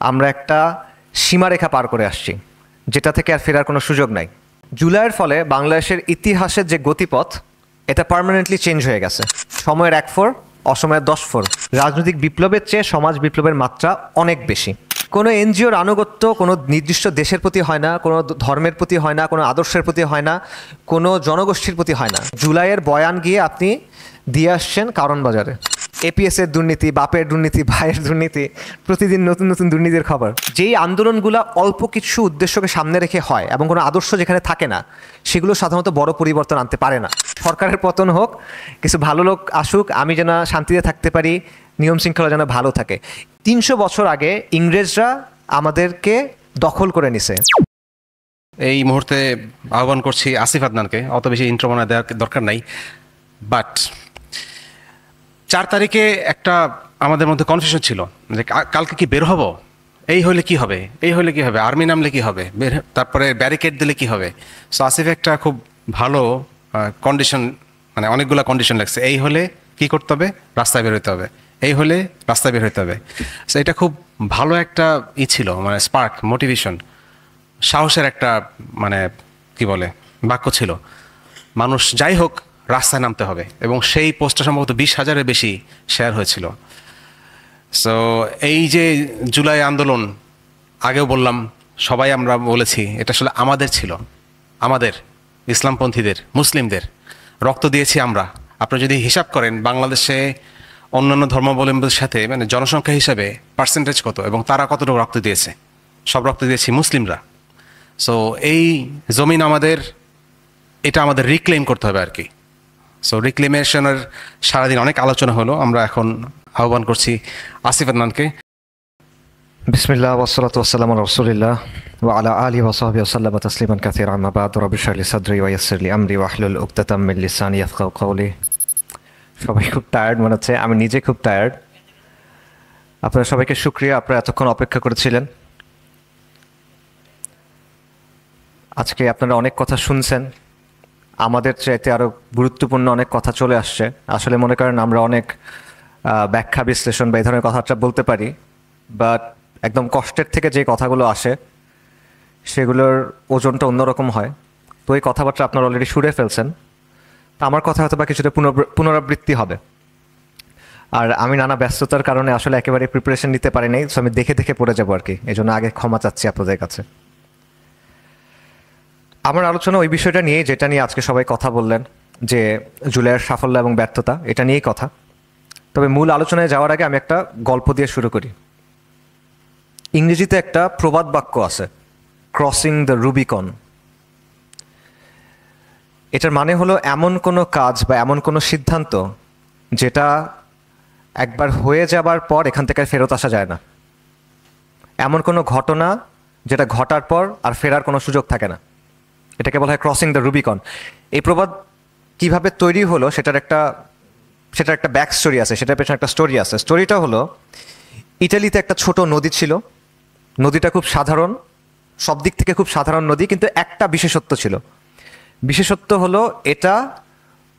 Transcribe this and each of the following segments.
আমরা একটা সীমারেখা পার করে আসছি, যেটা থেকে আর ফেরার কোনো সুযোগ নাই। জুলাইয়ের ফলে বাংলাদেশের ইতিহাসের যে গতিপথ, এটা পার্মানেন্টলি চেঞ্জ হয়ে গেছে। সময়ের 1/4, অসময়ের 10/4। রাজনৈতিক বিপ্লবের চেয়ে সমাজ বিপ্লবের মাত্রা অনেক বেশি। কোনো এনজিওর আনুগত্য কোনো নির্দিষ্ট দেশের প্রতি হয় না, কোনো ধর্মের প্রতি হয় না, কোনো আদর্শের প্রতি হয় না, কোনো জনগোষ্ঠীর প্রতি হয় না। জুলাইয়ের বয়ান গিয়ে আপনি দিয়ে আসছেন কারণ বাজারে। এপিএসের দুর্নীতি, বাপের দুর্নীতি, ভাইয়ের দুর্নীতি, প্রতিদিন নতুন নতুন দুর্নীতির খবর। যেই আন্দোলনগুলো অল্প কিছু উদ্দেশ্যকে সামনে রেখে হয় এবং কোনো আদর্শ যেখানে থাকে না, সেগুলো সাধারণত বড় পরিবর্তন আনতে পারে না। সরকারের পতন হোক, কিছু ভালো লোক আসুক, আমি যেন শান্তিতে থাকতে পারি, নিয়ম শৃঙ্খলা যেন ভালো থাকে। 300 বছর আগে ইংরেজরা আমাদেরকে দখল করে নিছে। এই মুহূর্তে আহ্বান করছি আসিফ আদনানকে, অত বেশি ইন্ট্রো মনে দেওয়ার দরকার নাই। বাট 4 তারিখে একটা আমাদের মধ্যে কনফিউশন ছিল যে কালকে কি বের হব, এই হলে কি হবে, এই হলে কি হবে, আর্মি নামলে কি হবে, তারপরে ব্যারিকেড দিলে কি হবে। সো আসিফ একটা খুব ভালো কন্ডিশন, মানে অনেকগুলো কন্ডিশন লাগছে। এই হলে কি করতে হবে, রাস্তায় বের হতে হবে, এই হলে রাস্তায় বের হতে হবে। সো এটা খুব ভালো একটা ছিল, মানে স্পার্ক, মোটিভেশন, সাহসের একটা মানে কি বলে বাক্য ছিল। মানুষ যাই হোক রাস্তায় নামতে হবে, এবং সেই পোস্টটা সম্ভবত 20,000-এর বেশি শেয়ার হয়েছিল। সো এই যে জুলাই আন্দোলন, আগেও বললাম, সবাই আমরা বলেছি, এটা আসলে আমাদের ছিল, আমাদের ইসলামপন্থীদের, মুসলিমদের রক্ত দিয়েছি আমরা। আপনি যদি হিসাব করেন বাংলাদেশে অন্যান্য ধর্মাবলম্বীদের সাথে মানে জনসংখ্যা হিসাবে পার্সেন্টেজ কত এবং তারা কতটুকু রক্ত দিয়েছে, সব রক্ত দিয়েছি মুসলিমরা। সো এই জমিন আমাদের, এটা আমাদের রিক্লেম করতে হবে আর কি। সো রিক্লেমেশনের সারাদিন অনেক আলোচনা হলো। আমরা এখন আহ্বান করছি আসিফ আদনানকে। বিসমিল্লাহ ওয়াসসালাতু ওয়াসসালামু আলা রাসূলিল্লাহ ওয়া আলা আলিহি ওয়া সাহবিহি ওয়া সাল্লামা তাসলিমান কাসীরা, আম্মা বা'দু। রাব্বি ইশরাহ লি সাদরি ওয়া ইয়াসসির লি আমরি ওয়াহলুল উকদাতাম মিন লিসানি ইয়াফকাহু কওলি। সবাই খুব টায়ার্ড মনে হচ্ছে, আমি নিজে খুব টায়ার্ড। আপনারা সবাইকে শুকরিয়া, আপনারা এতক্ষণ অপেক্ষা করেছিলেন। আজকে আপনারা অনেক কথা শুনছেন, আমাদের চাইতে আরও গুরুত্বপূর্ণ অনেক কথা চলে আসছে। আসলে মনে করেন আমরা অনেক ব্যাখ্যা বিশ্লেষণ বা এই ধরনের কথাবার্তা বলতে পারি, বাট একদম কষ্টের থেকে যে কথাগুলো আসে সেগুলোর ওজনটা অন্যরকম হয়। তো এই কথাবার্তা আপনারা অলরেডি শুনে ফেলছেন। তো আমার কথা হয়তো বা কিছুটা পুনরাবৃত্তি হবে। আর আমি নানা ব্যস্ততার কারণে আসলে একেবারে প্রিপারেশন নিতে পারি নাই, সো আমি দেখে দেখে পড়ে যাবো আর কি। এই জন্য আগে ক্ষমা চাচ্ছি আপনাদের কাছে। আমার আলোচনা ওই বিষয়টা নিয়ে, যেটা নিয়ে আজকে সবাই কথা বললেন, যে জুলাইয়ের সাফল্য এবং ব্যর্থতা, এটা নিয়েই কথা। তবে মূল আলোচনায় যাওয়ার আগে আমি একটা গল্প দিয়ে শুরু করি। ইংরেজিতে একটা প্রবাদ বাক্য আছে, ক্রসিং দ্য রুবিকন। এটার মানে হলো এমন কোনো কাজ বা এমন কোনো সিদ্ধান্ত যেটা একবার হয়ে যাবার পর এখান থেকে ফেরত আসা যায় না। এমন কোনো ঘটনা যেটা ঘটার পর আর ফেরার কোনো সুযোগ থাকে না, এটাকে বলা হয় ক্রসিং দ্য রুবিকন। এই প্রবাদ কীভাবে তৈরি হলো সেটার একটা ব্যাক স্টোরি আছে, সেটার পেছনে একটা স্টোরি আছে। স্টোরিটা হলো, ইটালিতে একটা ছোট নদী ছিল। নদীটা খুব সাধারণ, সব দিক থেকে খুব সাধারণ নদী, কিন্তু একটা বিশেষত্ব ছিল। বিশেষত্ব হলো এটা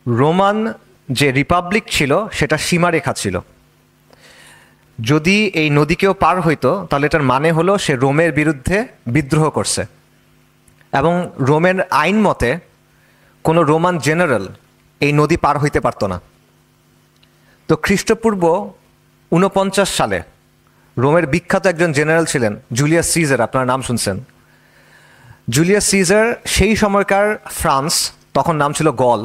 রোমান যে রিপাবলিক ছিল সেটা সীমারেখা ছিল। যদি এই নদী কেউ পার হইতো তাহলে এটার মানে হলো সে রোমের বিরুদ্ধে বিদ্রোহ করছে, এবং রোমের আইন মতে কোনো রোমান জেনারেল এই নদী পার হইতে পারতো না। তো খ্রিস্টপূর্ব 49 সালে রোমের বিখ্যাত একজন জেনারেল ছিলেন জুলিয়াস সিজার, আপনার নাম শুনছেন। জুলিয়াস সিজার সেই সময়কার ফ্রান্স, তখন নাম ছিল গল,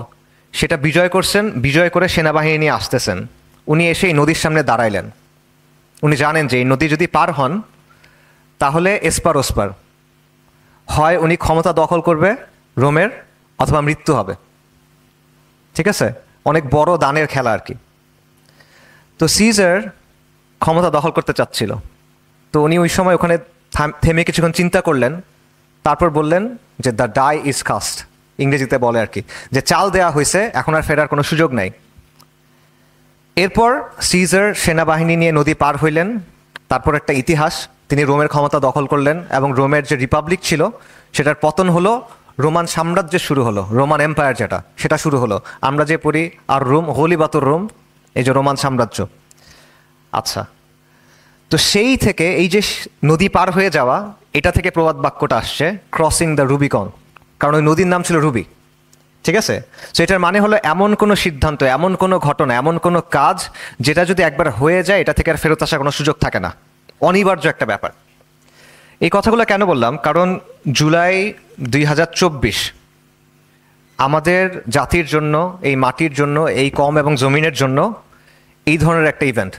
সেটা বিজয় করছেন। বিজয় করে সেনাবাহিনী নিয়ে আসতেছেন। উনি এসে এই নদীর সামনে দাঁড়াইলেন। উনি জানেন যে এই নদী যদি পার হন তাহলে এসপার ওসপার, হয় উনি ক্ষমতা দখল করবে রোমের, অথবা মৃত্যু হবে। ঠিক আছে, অনেক বড় দানের খেলা আর কি। তো সিজার ক্ষমতা দখল করতে চাচ্ছিল। তো উনি ওই সময় ওখানে থেমে কিছুক্ষণ চিন্তা করলেন, তারপর বললেন যে দ্য ডাই ইজ কাস্ট, ইংরেজিতে বলে আর কি, যে চাল দেওয়া হয়েছে, এখন আর ফেরার কোনো সুযোগ নাই। এরপর সিজার সেনাবাহিনী নিয়ে নদী পার হইলেন। তারপর একটা ইতিহাস, তিনি রোমের ক্ষমতা দখল করলেন এবং রোমের যে রিপাবলিক ছিল সেটার পতন হলো, রোমান সাম্রাজ্য শুরু হলো, রোমান এম্পায়ার যেটা, সেটা শুরু হলো। আমরা যে পড়ি আর রোম, হোলি বাতুর রোম, এই যে রোমান সাম্রাজ্য। আচ্ছা, তো সেই থেকে এই যে নদী পার হয়ে যাওয়া, এটা থেকে প্রবাদ বাক্যটা আসছে ক্রসিং দ্য রুবিকন, কারণ ওই নদীর নাম ছিল রুবি। ঠিক আছে, তো এটার মানে হলো এমন কোনো সিদ্ধান্ত, এমন কোনো ঘটনা, এমন কোনো কাজ যেটা যদি একবার হয়ে যায় এটা থেকে আর ফেরত আসার কোনো সুযোগ থাকে না, অনিবার্য একটা ব্যাপার। এই কথাগুলো কেন বললাম, কারণ জুলাই 2024 আমাদের জাতির জন্য, এই মাটির জন্য, এই কম এবং জমিনের জন্য এই ধরনের একটা event.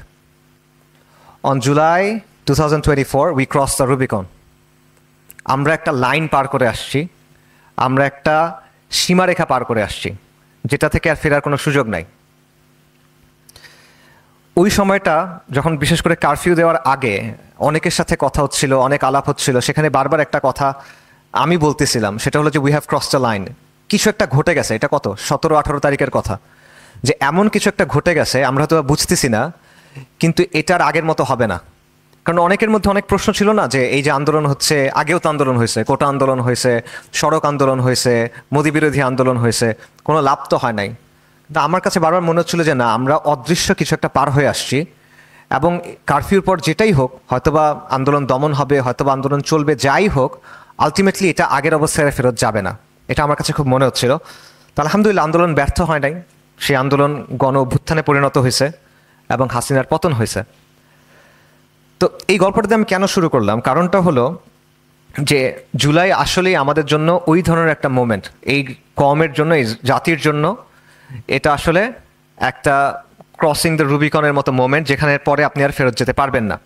On July 2024 we cross the Rubicon. আমরা একটা লাইন পার করে আসছি, আমরা একটা সীমারেখা পার করে আসছি, যেটা থেকে আর ফেরার কোনো সুযোগ নাই। ওই সময়টা যখন বিশেষ করে কারফিউ দেওয়ার আগে অনেকের সাথে কথা হচ্ছিল, অনেক আলাপ হচ্ছিল, সেখানে বারবার একটা কথা আমি বলতেছিলাম, সেটা হলো যে we have crossed the line. কিছু একটা ঘটে গেছে, এটা কত 17-18 তারিখের কথা, যে এমন কিছু একটা ঘটে গেছে আমরা তো বুঝতেছি না, কিন্তু এটার আগের মতো হবে না। কারণ অনেকের মধ্যে অনেক প্রশ্ন ছিল না যে এই যে আন্দোলন হচ্ছে, আগেও তো আন্দোলন হয়েছে, কোটা আন্দোলন হয়েছে, সড়ক আন্দোলন হয়েছে, মোদি বিরোধী আন্দোলন হয়েছে, কোনো লাভ তো হয় নাই। কিন্তু আমার কাছে বারবার মনে হচ্ছিল যে না, আমরা অদৃশ্য কিছু একটা পার হয়ে আসছি, এবং কারফিউর পর যেটাই হোক, হয়তোবা আন্দোলন দমন হবে, হয়তোবা আন্দোলন চলবে, যাই হোক আলটিমেটলি এটা আগের অবস্থায় ফেরত যাবে না, এটা আমার কাছে খুব মনে হচ্ছিল। তো আলহামদুলিল্লাহ আন্দোলন ব্যর্থ হয় নাই, সেই আন্দোলন গণ অভ্যুত্থানে পরিণত হয়েছে এবং হাসিনার পতন হয়েছে। তো এই গল্পটাতে আমি কেন শুরু করলাম, কারণটা হলো যে জুলাই আসলেই আমাদের জন্য ওই ধরনের একটা মোমেন্ট, এই কমের জন্য, এই জাতির জন্য এটা আসলে একটা ক্রসিং দ্য রুবিকনের মতো মোমেন্ট, যেখানে পরে আপনি আর ফেরত যেতে পারবেন না।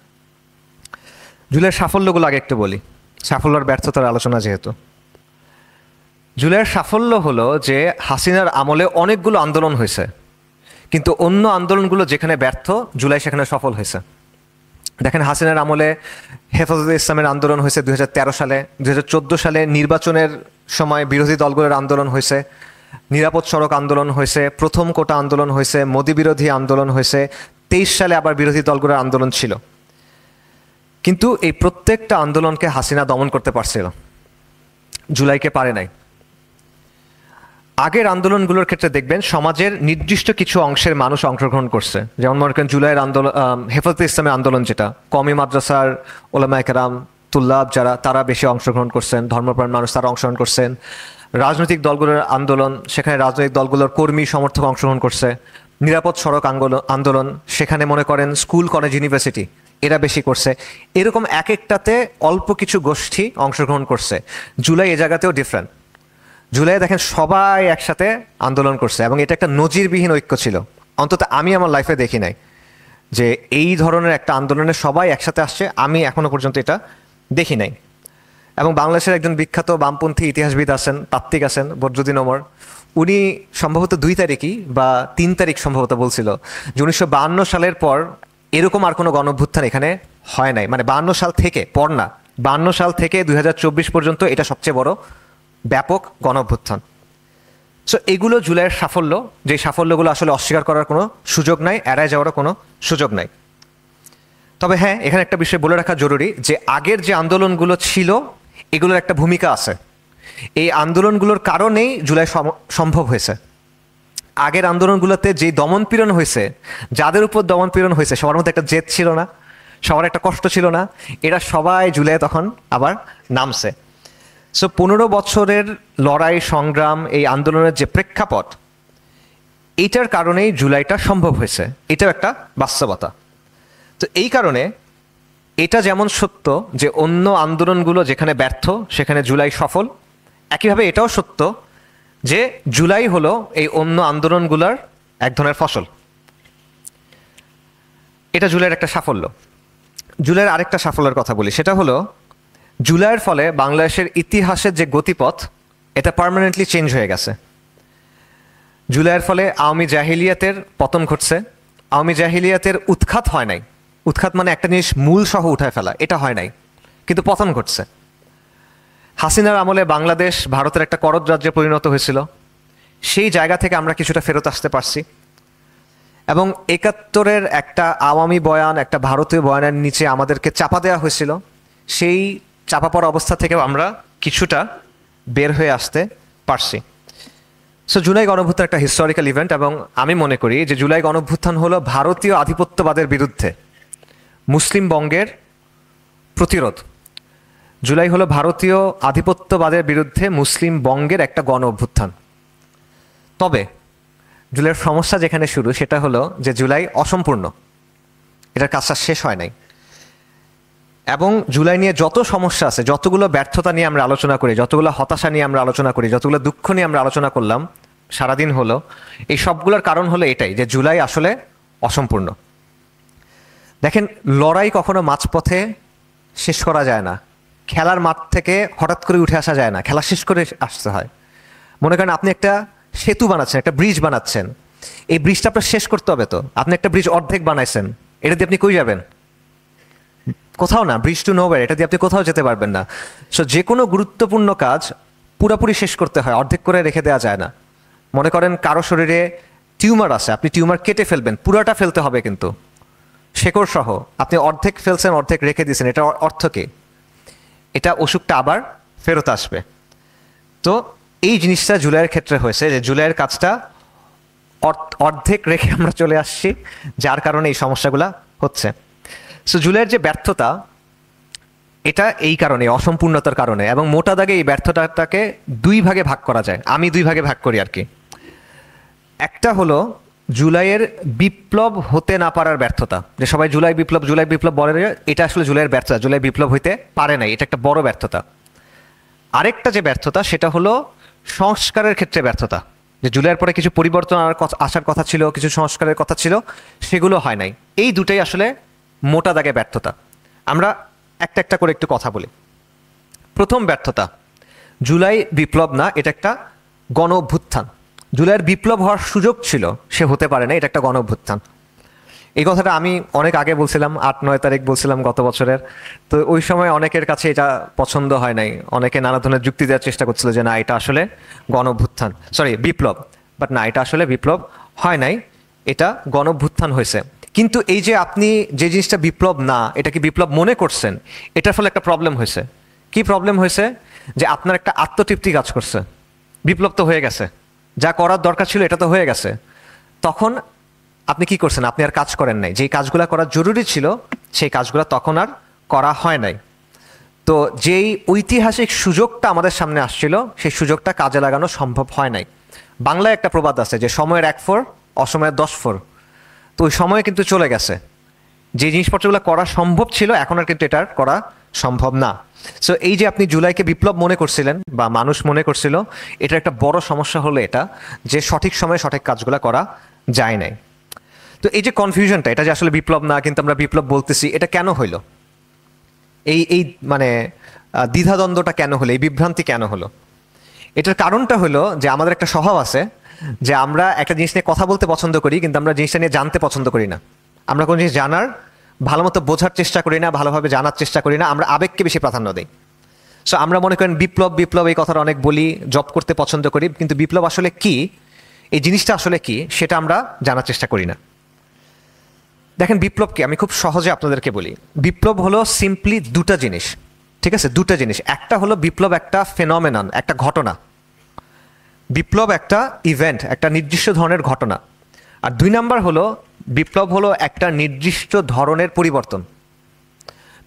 জুলাইয়ের সাফল্যগুলো আগে একটু বলি, সাফল্যর ব্যর্থতার আলোচনা যেহেতু। জুলাইয়ের সাফল্য হলো যে হাসিনার আমলে অনেকগুলো আন্দোলন হয়েছে, কিন্তু অন্য আন্দোলনগুলো যেখানে ব্যর্থ, জুলাই সেখানে সফল হয়েছে। দেখেন, হাসিনার আমলে হেফাজতে ইসলামের আন্দোলন হয়েছে 2013 সালে, 2014 সালে নির্বাচনের সময় বিরোধী দলগুলোর আন্দোলন হয়েছে, নিরাপদ সড়ক আন্দোলন হয়েছে, প্রথম কোটা আন্দোলন হয়েছে, মোদি বিরোধী আন্দোলন হয়েছে, 23 সালে আবার বিরোধী দলগুলোর আন্দোলন ছিল। কিন্তু এই প্রত্যেকটা আন্দোলনকে হাসিনা দমন করতে পারছিল, জুলাইকে পারে নাই। আগের আন্দোলনগুলোর ক্ষেত্রে দেখবেন সমাজের নির্দিষ্ট কিছু অংশের মানুষ অংশগ্রহণ করছে, যেমন মনে করেন জুলাইয়ের আন্দোলন, হেফাজতে ইসলামের আন্দোলন, যেটা কওমি মাদ্রাসার ওলামায়ে কেরাম, তুল্লাব যারা, তারা বেশি অংশগ্রহণ করছেন, ধর্মপ্রাণ মানুষ তারা অংশগ্রহণ করছেন। রাজনৈতিক দলগুলোর আন্দোলন, সেখানে রাজনৈতিক দলগুলোর কর্মী সমর্থক অংশগ্রহণ করছে। নিরাপদ সড়ক আন্দোলন, সেখানে মনে করেন স্কুল, কলেজ, ইউনিভার্সিটি এরা বেশি করছে। এরকম এক একটাতে অল্প কিছু গোষ্ঠী অংশগ্রহণ করছে। জুলাই এ জায়গাতেও ডিফারেন্ট। জুলাই দেখেন সবাই একসাথে আন্দোলন করছে, এবং এটা একটা নজিরবিহীন ঐক্য ছিল, অন্তত আমি আমার লাইফে দেখি নাই যে এই ধরনের একটা আন্দোলনে সবাই একসাথে আসছে, আমি এখনো পর্যন্ত এটা দেখি নাই। এবং বাংলাদেশের একজন বিখ্যাত বামপন্থী ইতিহাসবিদ আছেন, তাত্ত্বিক আছেন, বদরুদ্দিন ওমর, উনি সম্ভবত 2 তারিখই বা 3 তারিখ সম্ভবত বলছিল যে 1952 সালের পর এরকম আর কোনো গণঅভ্যুত্থান এখানে হয় নাই, মানে 52 সাল থেকে, পর না, 52 সাল থেকে 2024 পর্যন্ত এটা সবচেয়ে বড় ব্যাপক গণঅভ্যুত্থান। সো এগুলো জুলাইয়ের সাফল্য, যে সাফল্যগুলো আসলে অস্বীকার করার কোনো সুযোগ নাই, এড়ায় যাওয়ারও কোনো সুযোগ নাই। তবে হ্যাঁ, এখানে একটা বিষয় বলে রাখা জরুরি যে আগের যে আন্দোলনগুলো ছিল এগুলোর একটা ভূমিকা আছে। এই আন্দোলনগুলোর কারণেই জুলাই সম্ভব হয়েছে। আগের আন্দোলনগুলোতে যে দমনপীড়ন হয়েছে, যাদের উপর দমনপীড়ন হয়েছে, সবার মধ্যে একটা জেদ ছিল না, সবার একটা কষ্ট ছিল না, এরা সবাই জুলাই তখন আবার নামছে। সো 15 বছরের লড়াই, সংগ্রাম, এই আন্দোলনের যে প্রেক্ষাপট, এইটার কারণেই জুলাইটা সম্ভব হয়েছে, এটাও একটা বাস্তবতা। তো এই কারণে এটা যেমন সত্য যে অন্য আন্দোলনগুলো যেখানে ব্যর্থ সেখানে জুলাই সফল, একইভাবে এটাও সত্য যে জুলাই হলো এই অন্য আন্দোলনগুলোর এক ধরনের ফসল। এটা জুলাইয়ের একটা সাফল্য। জুলাইয়ের আরেকটা সাফল্যের কথা বলি, সেটা হলো জুলাইয়ের ফলে বাংলাদেশের ইতিহাসের যে গতিপথ, এটা পার্মানেন্টলি চেঞ্জ হয়ে গেছে। জুলাইয়ের ফলে আওয়ামী জাহিলিয়াতের পতন ঘটছে। আওয়ামী জাহিলিয়াতের উৎখাত হয় নাই, উৎখাত মানে একটা জিনিস মূল সহ উঠায় ফেলা, এটা হয় নাই, কিন্তু পতন ঘটছে। হাসিনার আমলে বাংলাদেশ ভারতের একটা করদ রাজ্যে পরিণত হয়েছিল, সেই জায়গা থেকে আমরা কিছুটা ফেরত আসতে পারছি। এবং 71-এর একটা আওয়ামী বয়ান, একটা ভারতীয় বয়ানের নিচে আমাদেরকে চাপা দেওয়া হয়েছিল, সেই চাপা পড়া অবস্থা থেকেও আমরা কিছুটা বের হয়ে আসতে পারছি। সো জুলাই গণঅভ্যুত্থান একটা হিস্টোরিক্যাল ইভেন্ট, এবং আমি মনে করি যে জুলাই গণঅভ্যুত্থান হলো ভারতীয় আধিপত্যবাদের বিরুদ্ধে মুসলিম বঙ্গের প্রতিরোধ। জুলাই হলো ভারতীয় আধিপত্যবাদের বিরুদ্ধে মুসলিম বঙ্গের একটা গণ অভ্যুত্থান। তবে জুলাইয়ের সমস্যা যেখানে শুরু সেটা হলো যে জুলাই অসম্পূর্ণ, এটার কাজটা শেষ হয় নাই। এবং জুলাই নিয়ে যত সমস্যা আছে, যতগুলো ব্যর্থতা নিয়ে আমরা আলোচনা করি, যতগুলো হতাশা নিয়ে আমরা আলোচনা করি, যতগুলো দুঃখ নিয়ে আমরা আলোচনা করলাম সারাদিন হলো, এই সবগুলোর কারণ হলো এটাই যে জুলাই আসলে অসম্পূর্ণ। দেখেন, লড়াই কখনো মাঝপথে শেষ করা যায় না। খেলার মাঠ থেকে হঠাৎ করে উঠে আসা যায় না, খেলা শেষ করে আসতে হয়। মনে করেন আপনি একটা সেতু বানাচ্ছেন, একটা ব্রিজ বানাচ্ছেন, এই ব্রিজটা আপনার শেষ করতে হবে। তো আপনি একটা ব্রিজ অর্ধেক বানাইছেন, এটা দিয়ে আপনি কই যাবেন? কোথাও না, ব্রিজ টু নোওয়্যার, এটা দিয়ে আপনি কোথাও যেতে পারবেন না। সো যে কোনো গুরুত্বপূর্ণ কাজ পুরোপুরি শেষ করতে হয়, অর্ধেক করে রেখে দেওয়া যায় না। মনে করেন কারো শরীরে টিউমার আছে, আপনি টিউমার কেটে ফেলবেন, পুরোটা ফেলতে হবে কিন্তু শেকড় সহ। আপনি অর্ধেক ফেলছেন, অর্ধেক রেখে দিয়েছেন, এটা অর্থ কি? এটা অসুখটা আবার ফেরত আসবে। তো এই জিনিসটা জুলাইয়ের ক্ষেত্রে হয়েছে যে জুলাইয়ের কাজটা অর্ধেক রেখে আমরা চলে আসছি, যার কারণে এই সমস্যাগুলো হচ্ছে। সো জুলাইয়ের যে ব্যর্থতা, এটা এই কারণে, অসম্পূর্ণতার কারণে। এবং মোটা দাগে এই ব্যর্থতাটাকে দুই ভাগে ভাগ করা যায়, আমি দুই ভাগে ভাগ করি আর কি। একটা হলো জুলাইয়ের বিপ্লব হতে না পারার ব্যর্থতা, যে সবাই জুলাই বিপ্লব বলে, এটা আসলে জুলাইয়ের ব্যর্থতা। জুলাই বিপ্লব হইতে পারে নাই, এটা একটা বড় ব্যর্থতা। আরেকটা যে ব্যর্থতা সেটা হলো সংস্কারের ক্ষেত্রে ব্যর্থতা, যে জুলাইয়ের পরে কিছু পরিবর্তন আসার কথা ছিল, কিছু সংস্কারের কথা ছিল, সেগুলো হয় নাই। এই দুটাই আসলে মোটা দাগে ব্যর্থতা। আমরা একটা একটা করে একটু কথা বলি। প্রথম ব্যর্থতা, জুলাই বিপ্লব না, এটা একটা গণ অভ্যুত্থান। জুলাইয়ের বিপ্লব হওয়ার সুযোগ ছিল, সে হতে পারে না, এটা একটা গণ অভ্যুত্থান। এই কথাটা আমি অনেক আগে বলছিলাম, 8-9 তারিখ বলছিলাম গত বছরের। তো ওই সময় অনেকের কাছে এটা পছন্দ হয় নাই, অনেকে নানা ধরনের যুক্তি দেওয়ার চেষ্টা করছিল যে না, এটা আসলে গণ অভ্যুত্থান, বিপ্লব। বাট না, এটা আসলে বিপ্লব হয় নাই, এটা গণ অভ্যুত্থান হয়েছে। কিন্তু এই যে আপনি যে জিনিসটা বিপ্লব না, এটা কি বিপ্লব মনে করছেন, এটার ফলে একটা প্রবলেম হয়েছে। কি প্রবলেম হয়েছে? যে আপনার একটা আত্মতৃপ্তি কাজ করছে, বিপ্লব তো হয়ে গেছে, যা করার দরকার ছিল এটা তো হয়ে গেছে। তখন আপনি কি করছেন? আপনি আর কাজ করেন নাই, যেই কাজগুলো করা জরুরি ছিল সেই কাজগুলো তখন আর করা হয় নাই। তো যেই ঐতিহাসিক সুযোগটা আমাদের সামনে আসছিল, সেই সুযোগটা কাজে লাগানো সম্ভব হয় নাই। বাংলায় একটা প্রবাদ আছে যে সময়ের 1 ফোর, অসময়ের 10 ফোর। তো ওই সময় কিন্তু চলে গেছে, যে জিনিসপত্রগুলো করা সম্ভব ছিল এখন আর কিন্তু এটা করা সম্ভব না। সো এই যে আপনি জুলাইকে বিপ্লব মনে করছিলেন বা মানুষ মনে করছিল, এটার একটা বড় সমস্যা হলো এটা যে সঠিক সময়ে সঠিক কাজগুলো করা যায় নাই। তো এই যে কনফিউশনটা, এটা যে আসলে বিপ্লব না কিন্তু আমরা বিপ্লব বলতেছি, এটা কেন হইলো? এই মানে দ্বিধাদ্বন্দ্বটা কেন হলো, এই বিভ্রান্তি কেন হলো? এটার কারণটা হলো যে আমাদের একটা স্বভাব আছে যে আমরা একটা জিনিস নিয়ে কথা বলতে পছন্দ করি, কিন্তু আমরা জিনিসটা নিয়ে জানতে পছন্দ করি না। আমরা কোনো জিনিস জানার, ভালো মতো বোঝার চেষ্টা করি না, ভালোভাবে জানার চেষ্টা করি না, আমরা আবেগকে বেশি প্রাধান্য দিই। সো আমরা মনে করেন বিপ্লব এই কথাটা অনেক বলি, জব করতে পছন্দ করি, কিন্তু বিপ্লব আসলে কি, এই জিনিসটা আসলে কি, সেটা আমরা জানার চেষ্টা করি না। দেখেন, বিপ্লবকে আমি খুব সহজে আপনাদেরকে বলি। বিপ্লব হলো সিম্পলি দুটা জিনিস, ঠিক আছে? দুটা জিনিস। একটা হলো বিপ্লব একটা ফেনোমেনন, একটা ঘটনা। বিপ্লব একটা ইভেন্ট, একটা নির্দিষ্ট ধরনের ঘটনা। আর 2 নাম্বার হলো বিপ্লব হলো একটা নির্দিষ্ট ধরনের পরিবর্তন।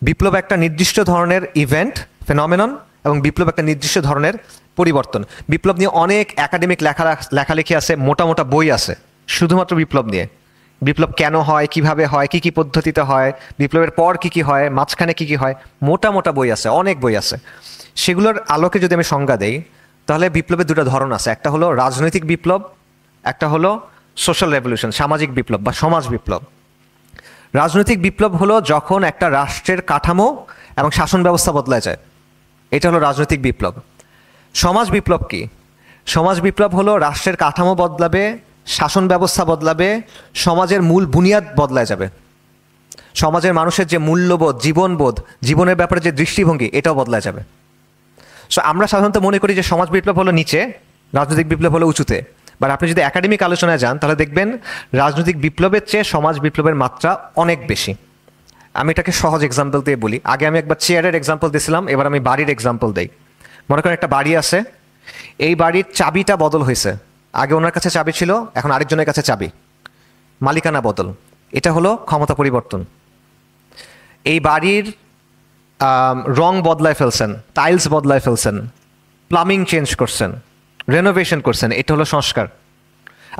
বিপ্লব একটা নির্দিষ্ট ধরনের ইভেন্ট, ফেনোমেনন, এবং বিপ্লব একটা নির্দিষ্ট ধরনের পরিবর্তন। বিপ্লব নিয়ে অনেক একাডেমিক লেখালেখি আছে, মোটা মোটা বই আছে শুধুমাত্র বিপ্লব নিয়ে। বিপ্লব কেন হয়, কিভাবে হয়, কি কি পদ্ধতিতে হয়, বিপ্লবের পর কি কি হয়, মাঝখানে কি কি হয়, মোটা মোটা বই আছে, অনেক বই আছে। সেগুলোর আলোকে যদি আমি সংজ্ঞা দেই, তাহলে বিপ্লবের দুটো ধরন আছে। একটা হলো রাজনৈতিক বিপ্লব, একটা হলো সোশ্যাল রেভলিউশন, সামাজিক বিপ্লব বা সমাজ বিপ্লব। রাজনৈতিক বিপ্লব হলো যখন একটা রাষ্ট্রের কাঠামো এবং শাসন ব্যবস্থা বদলায় যায়, এটা হলো রাজনৈতিক বিপ্লব। সমাজ বিপ্লব কি? সমাজ বিপ্লব হলো রাষ্ট্রের কাঠামো বদলাবে, শাসন ব্যবস্থা বদলাবে, সমাজের মূল বুনিয়াদ বদলায় যাবে, সমাজের মানুষের যে মূল্যবোধ, জীবনবোধ, জীবনের ব্যাপারে যে দৃষ্টিভঙ্গি, এটাও বদলায় যাবে। সো আমরা সাধারণত মনে করি যে সমাজ বিপ্লব হলো নিচে, রাজনৈতিক বিপ্লব হলো উঁচুতে। বাট আপনি যদি একাডেমিক আলোচনায় যান, তাহলে দেখবেন রাজনৈতিক বিপ্লবের চেয়ে সমাজ বিপ্লবের মাত্রা অনেক বেশি। আমি এটাকে সহজ এক্সাম্পল দিয়ে বলি। আগে আমি একবার চেয়ারের এক্সাম্পল দিয়েছিলাম, এবার আমি বাড়ির এক্সাম্পল দিই। মনে করেন একটা বাড়ি আছে, এই বাড়ির চাবিটা বদল হয়েছে। আগে ওনার কাছে চাবি ছিল, এখন আরেকজনের কাছে চাবি, মালিকানা বদল। এটা হলো ক্ষমতা পরিবর্তন। এই বাড়ির রং বদলায় ফেলছেন, টাইলস বদলায় ফেলছেন, প্লামিং চেঞ্জ করছেন, রেনোভেশন করছেন, এটা হলো সংস্কার।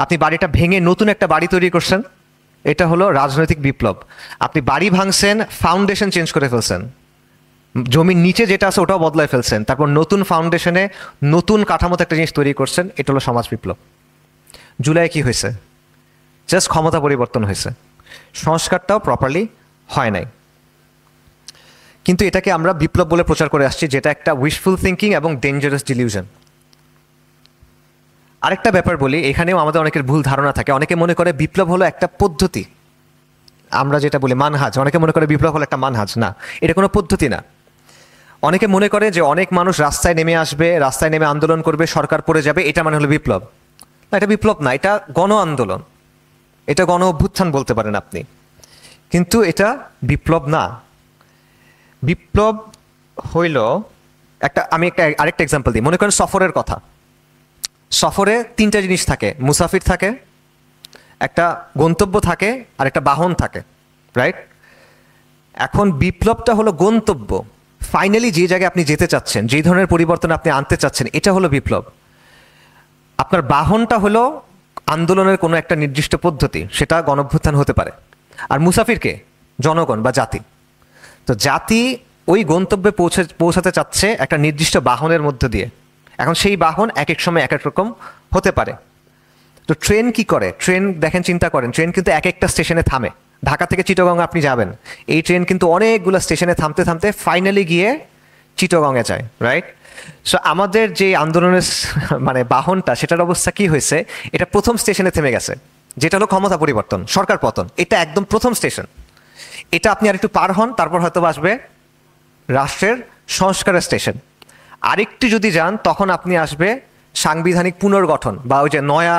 আপনি বাড়িটা ভেঙে নতুন একটা বাড়ি তৈরি করছেন, এটা হলো রাজনৈতিক বিপ্লব। আপনি বাড়ি ভাঙছেন, ফাউন্ডেশন চেঞ্জ করে ফেলছেন, জমির নিচে যেটা আছে ওটাও বদলায় ফেলছেন, তারপর নতুন ফাউন্ডেশনে নতুন কাঠামোতে একটা জিনিস তৈরি করছেন, এটা হলো সমাজ বিপ্লব। জুলাই কি হয়েছে? জাস্ট ক্ষমতা পরিবর্তন হয়েছে, সংস্কারটাও প্রপারলি হয় নাই। কিন্তু এটাকে আমরা বিপ্লব বলে প্রচার করে আসছি, যেটা একটা উইশফুল থিঙ্কিং এবং ডেঞ্জারাস ডিলিউশন। আরেকটা ব্যাপার বলি, এখানেও আমাদের অনেকের ভুল ধারণা থাকে। অনেকে মনে করে বিপ্লব হলো একটা পদ্ধতি, আমরা যেটা বলি মানহাজ। অনেকে মনে করে বিপ্লব হলো একটা মানহাজ। না, এটা কোনো পদ্ধতি না। অনেকে মনে করে যে অনেক মানুষ রাস্তায় নেমে আসবে, রাস্তায় নেমে আন্দোলন করবে, সরকার পড়ে যাবে, এটা মানে হলো বিপ্লব। না, এটা বিপ্লব না, এটা গণ আন্দোলন, এটা গণ অভ্যুত্থান বলতে পারেন আপনি, কিন্তু এটা বিপ্লব না। বিপ্লব হইল আমি আরেকটা এক্সাম্পল দিই। মনে করেন সফরের কথা। সফরে তিনটা জিনিস থাকে, মুসাফির থাকে, একটা গন্তব্য থাকে, আর একটা বাহন থাকে, রাইট? এখন বিপ্লবটা হলো গন্তব্য, ফাইনালি যে জায়গায় আপনি যেতে চাচ্ছেন, যে ধরনের পরিবর্তন আপনি আনতে চাচ্ছেন, এটা হলো বিপ্লব। আপনার বাহনটা হলো আন্দোলনের কোনো একটা নির্দিষ্ট পদ্ধতি, সেটা গণঅভ্যুত্থান হতে পারে। আর মুসাফিরকে জনগণ বা জাতি। তো জাতি ওই গন্তব্যে পৌঁছাতে চাচ্ছে একটা নির্দিষ্ট বাহনের মধ্য দিয়ে। এখন সেই বাহন এক এক সময় এক এক রকম হতে পারে। তো ট্রেন কি করে? ট্রেন দেখেন, চিন্তা করেন, ট্রেন কিন্তু এক একটা স্টেশনে থামে। ঢাকা থেকে চিটাগং আপনি যাবেন, এই ট্রেন কিন্তু অনেকগুলো স্টেশনে থামতে থামতে ফাইনালি গিয়ে চিটাগংয়ে যায়, রাইট? সো আমাদের যে আন্দোলনের মানে বাহনটা, সেটার অবস্থা কি হয়েছে? এটা প্রথম স্টেশনে থেমে গেছে, যেটা হলো ক্ষমতা পরিবর্তন, সরকার পতন। এটা একদম প্রথম স্টেশন। এটা আপনি আর একটু পার হন, তারপর হয়তো আসবে রাষ্ট্রের সংস্কারের স্টেশন। আরেকটু যদি যান, তখন আপনি আসবে সাংবিধানিক পুনর্গঠন বা ওই যে নয়া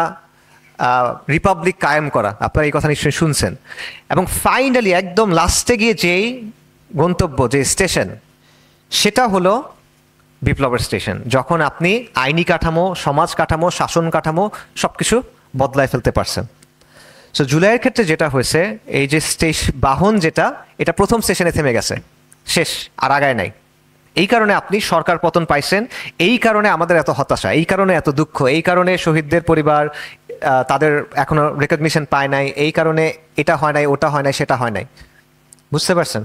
রিপাবলিক কায়েম করা। আপনারা এই কথা নিশ্চয়ই শুনছেন। এবং ফাইনালি একদম লাস্টে গিয়ে যেই গন্তব্য, যে স্টেশন, সেটা হলো বিপ্লবের স্টেশন, যখন আপনি আইনি কাঠামো, সমাজ কাঠামো, শাসন কাঠামো সব কিছু বদলায় ফেলতে পারছেন। সো জুলাইয়ের ক্ষেত্রে যেটা হয়েছে, এই যে বাহন যেটা, এটা প্রথম স্টেশনে থেমে গেছে, শেষ, আর আগায় নাই। এই কারণে আপনি সরকার পতন পাইছেন, এই কারণে আমাদের এত হতাশা, এই কারণে এত দুঃখ, এই কারণে শহীদদের পরিবার তাদের এখনো রেকগনিশন পায় নাই, এই কারণে এটা হয় নাই, ওটা হয় নাই, সেটা হয় নাই। বুঝতে পারছেন?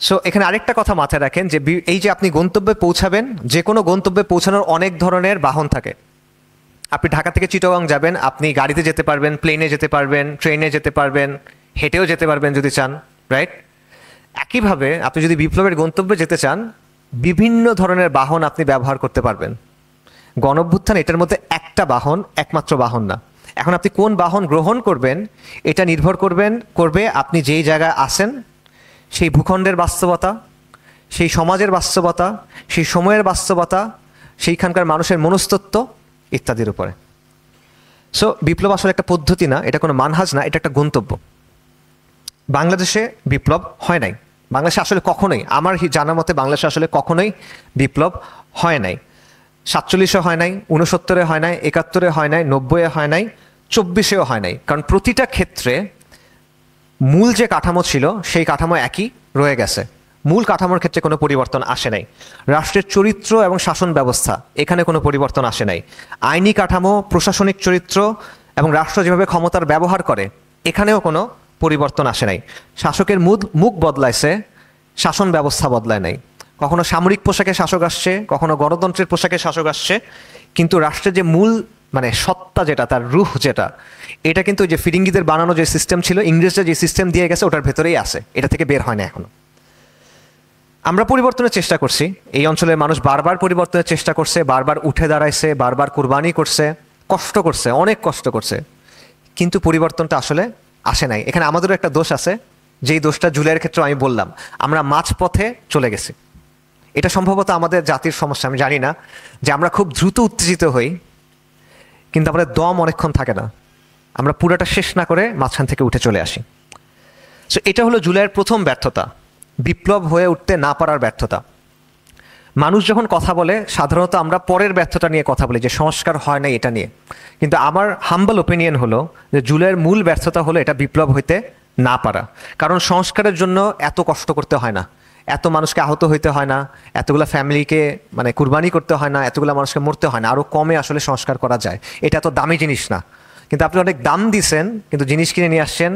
সো এখানে আরেকটা কথা মাথায় রাখেন, যে এই যে আপনি গন্তব্যে পৌঁছাবেন, যে কোনো গন্তব্যে পৌঁছানোর অনেক ধরনের বাহন থাকে। আপনি ঢাকা থেকে চিটাগং যাবেন, আপনি গাড়িতে যেতে পারবেন, প্লেনে যেতে পারবেন, ট্রেনে যেতে পারবেন, হেঁটেও যেতে পারবেন যদি চান, রাইট? একইভাবে আপনি যদি বিপ্লবের গন্তব্যে যেতে চান, বিভিন্ন ধরনের বাহন আপনি ব্যবহার করতে পারবেন। গণঅভ্যুত্থান এটার মধ্যে একটা বাহন, একমাত্র বাহন না। এখন আপনি কোন বাহন গ্রহণ করবেন, এটা নির্ভর করবে আপনি যেই জায়গায় আছেন, সেই ভূখণ্ডের বাস্তবতা, সেই সমাজের বাস্তবতা, সেই সময়ের বাস্তবতা, সেইখানকার মানুষের মনস্তত্ত্ব ইত্যাদির উপরে। সো বিপ্লব আসলে একটা পদ্ধতি না, এটা কোনো মানহাজ না, এটা একটা গন্তব্য। বাংলাদেশে বিপ্লব হয় নাই, বাংলাদেশে আসলে কখনোই, আমার জানার মতে বাংলাদেশে আসলে কখনোই বিপ্লব হয় নাই। 47-এ হয় নাই, 69-এ হয় নাই, 71-এ হয় নাই, 90-এ হয় নাই, 24-এও হয় নাই। কারণ প্রতিটা ক্ষেত্রে মূল যে কাঠামো ছিল, সেই কাঠামো একই রয়ে গেছে। মূল কাঠামোর ক্ষেত্রে কোনো পরিবর্তন আসে নাই। রাষ্ট্রের চরিত্র এবং শাসন ব্যবস্থা, এখানে কোনো পরিবর্তন আসে নাই। আইনি কাঠামো, প্রশাসনিক চরিত্র এবং রাষ্ট্র যেভাবে ক্ষমতার ব্যবহার করে, এখানেও কোনো পরিবর্তন আসে নাই। শাসকের মুখ বদলাইছে, শাসন ব্যবস্থা বদলায় নাই। কখনো সামরিক পোশাকে শাসক আসছে, কখনো গণতন্ত্রের পোশাকে শাসক আসছে, কিন্তু রাষ্ট্রের যে মূল মানে সত্তা যেটা, তার রুহ যেটা, এটা কিন্তু যে ফিরিঙ্গিদের বানানো যে সিস্টেম ছিল, ইংরেজরা যে সিস্টেম দিয়ে গেছে, ওটার ভেতরেই আছে, এটা থেকে বের হয় না এখনো। আমরা পরিবর্তনের চেষ্টা করছি, এই অঞ্চলের মানুষ বারবার পরিবর্তনের চেষ্টা করছে, বারবার উঠে দাঁড়াইছে, বারবার কুরবানি করছে, কষ্ট করছে, অনেক কষ্ট করছে, কিন্তু পরিবর্তনটা আসলে আসে নাই। এখানে আমাদেরও একটা দোষ আছে, যেই দোষটা জুলাইয়ের ক্ষেত্রে আমি বললাম, আমরা মাঝপথে চলে গেছি। এটা সম্ভবত আমাদের জাতির সমস্যা, আমি জানি না, যে আমরা খুব দ্রুত উত্তেজিত হই, কিন্তু আমাদের দম অনেকক্ষণ থাকে না, আমরা পুরোটা শেষ না করে মাঝখান থেকে উঠে চলে আসি। সো এটা হলো জুলাইয়ের প্রথম ব্যর্থতা, বিপ্লব হয়ে উঠতে না পারার ব্যর্থতা। মানুষ যখন কথা বলে, সাধারণত আমরা পরের ব্যর্থতা নিয়ে কথা বলি, যে সংস্কার হয় না এটা নিয়ে। কিন্তু আমার হাম্বল ওপিনিয়ন হলো যে জুলাইয়ের মূল ব্যর্থতা হলো এটা বিপ্লব হইতে না পারা। কারণ সংস্কারের জন্য এত কষ্ট করতে হয় না, এত মানুষকে আহত হইতে হয় না, এতগুলা ফ্যামিলিকে মানে কুরবানি করতে হয় না, এতগুলা মানুষকে মরতে হয় না, আরও কমে আসলে সংস্কার করা যায়। এটা তো দামি জিনিস না, কিন্তু আপনি অনেক দাম দিছেন কিন্তু জিনিস কিনে নিয়ে আসছেন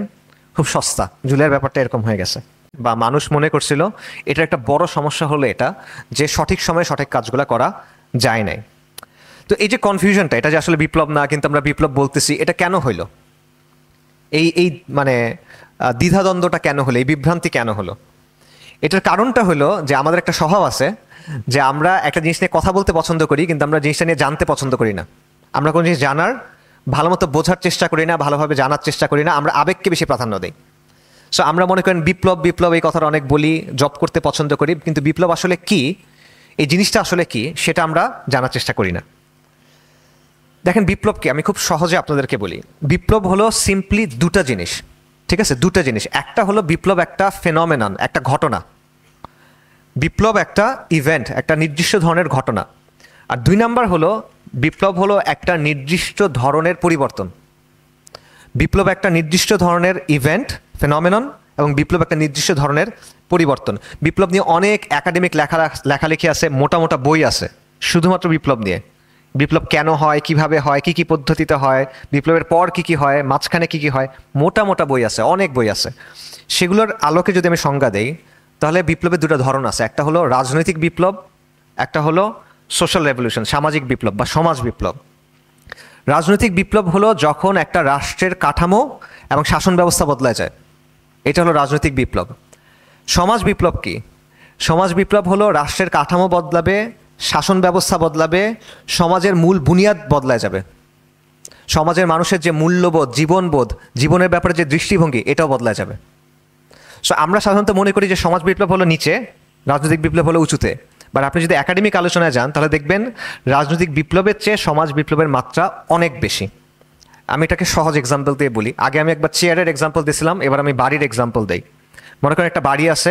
খুব সস্তা। জুলাইয়ের ব্যাপারটা এরকম হয়ে গেছে। বা মানুষ মনে করছিল এটার একটা বড় সমস্যা হলো এটা যে সঠিক সময়ে সঠিক কাজগুলো করা যায় নাই। তো এই যে কনফিউশনটা, এটা যে আসলে বিপ্লব না কিন্তু আমরা বিপ্লব বলতেছি, এটা কেন হইলো? এই এই মানে দ্বিধাদ্বন্দ্বটা কেন হলো, এই বিভ্রান্তি কেন হলো? এটার কারণটা হলো যে আমাদের একটা স্বভাব আছে যে আমরা একটা জিনিস নিয়ে কথা বলতে পছন্দ করি কিন্তু আমরা জিনিসটা নিয়ে জানতে পছন্দ করি না। আমরা কোনো জিনিস জানার ভালো মতো বোঝার চেষ্টা করি না, ভালোভাবে জানার চেষ্টা করি না, আমরা আবেগকে বেশি প্রাধান্য দিই। সো আমরা মনে করেন বিপ্লব বিপ্লব এই কথাটা অনেক বলি, জব করতে পছন্দ করি, কিন্তু বিপ্লব আসলে কি, এই জিনিসটা আসলে কি সেটা আমরা জানার চেষ্টা করি না। দেখেন বিপ্লবকে আমি খুব সহজে আপনাদেরকে বলি, বিপ্লব হলো সিম্পলি দুটা জিনিস, ঠিক আছে? দুটা জিনিস। একটা হলো বিপ্লব একটা ফেনোমেনন, একটা ঘটনা। বিপ্লব একটা ইভেন্ট, একটা নির্দিষ্ট ধরনের ঘটনা। আর দুই নাম্বার হলো বিপ্লব হলো একটা নির্দিষ্ট ধরনের পরিবর্তন। বিপ্লব একটা নির্দিষ্ট ধরনের ইভেন্ট, ফেনোমেনন, এবং বিপ্লব একটা নির্দিষ্ট ধরনের পরিবর্তন। বিপ্লব নিয়ে অনেক একাডেমিক লেখালেখি আছে, মোটা মোটা বই আছে শুধুমাত্র বিপ্লব নিয়ে। বিপ্লব কেন হয়, কিভাবে হয়, কি কি পদ্ধতিতে হয়, বিপ্লবের পর কি কি হয়, মাঝখানে কি কি হয়, মোটা মোটা বই আছে, অনেক বই আছে। সেগুলোর আলোকে যদি আমি সংজ্ঞা দেই তাহলে বিপ্লবের দুটো ধরন আছে। একটা হলো রাজনৈতিক বিপ্লব, একটা হলো সোশ্যাল রেভলিউশন, সামাজিক বিপ্লব বা সমাজ বিপ্লব। রাজনৈতিক বিপ্লব হলো যখন একটা রাষ্ট্রের কাঠামো এবং শাসন ব্যবস্থা বদলায় যায়, এটা হলো রাজনৈতিক বিপ্লব। সমাজ বিপ্লব কি? সমাজ বিপ্লব হলো রাষ্ট্রের কাঠামো বদলাবে, শাসন ব্যবস্থা বদলাবে, সমাজের মূল বুনিয়াদ বদলায় যাবে, সমাজের মানুষের যে মূল্যবোধ, জীবনবোধ, জীবনের ব্যাপারে যে দৃষ্টিভঙ্গি, এটাও বদলায় যাবে। সো আমরা সাধারণত মনে করি যে সমাজ বিপ্লব হলো নিচে, রাজনৈতিক বিপ্লব হলো উঁচুতে। বাট আপনি যদি একাডেমিক আলোচনায় যান তাহলে দেখবেন রাজনৈতিক বিপ্লবের চেয়ে সমাজ বিপ্লবের মাত্রা অনেক বেশি। আমি এটাকে সহজ এক্সাম্পল দিয়ে বলি। আগে আমি একবার চেয়ারের এক্সাম্পল দিয়েছিলাম, এবার আমি বাড়ির এক্সাম্পল দেই। মনে করেন একটা বাড়ি আছে,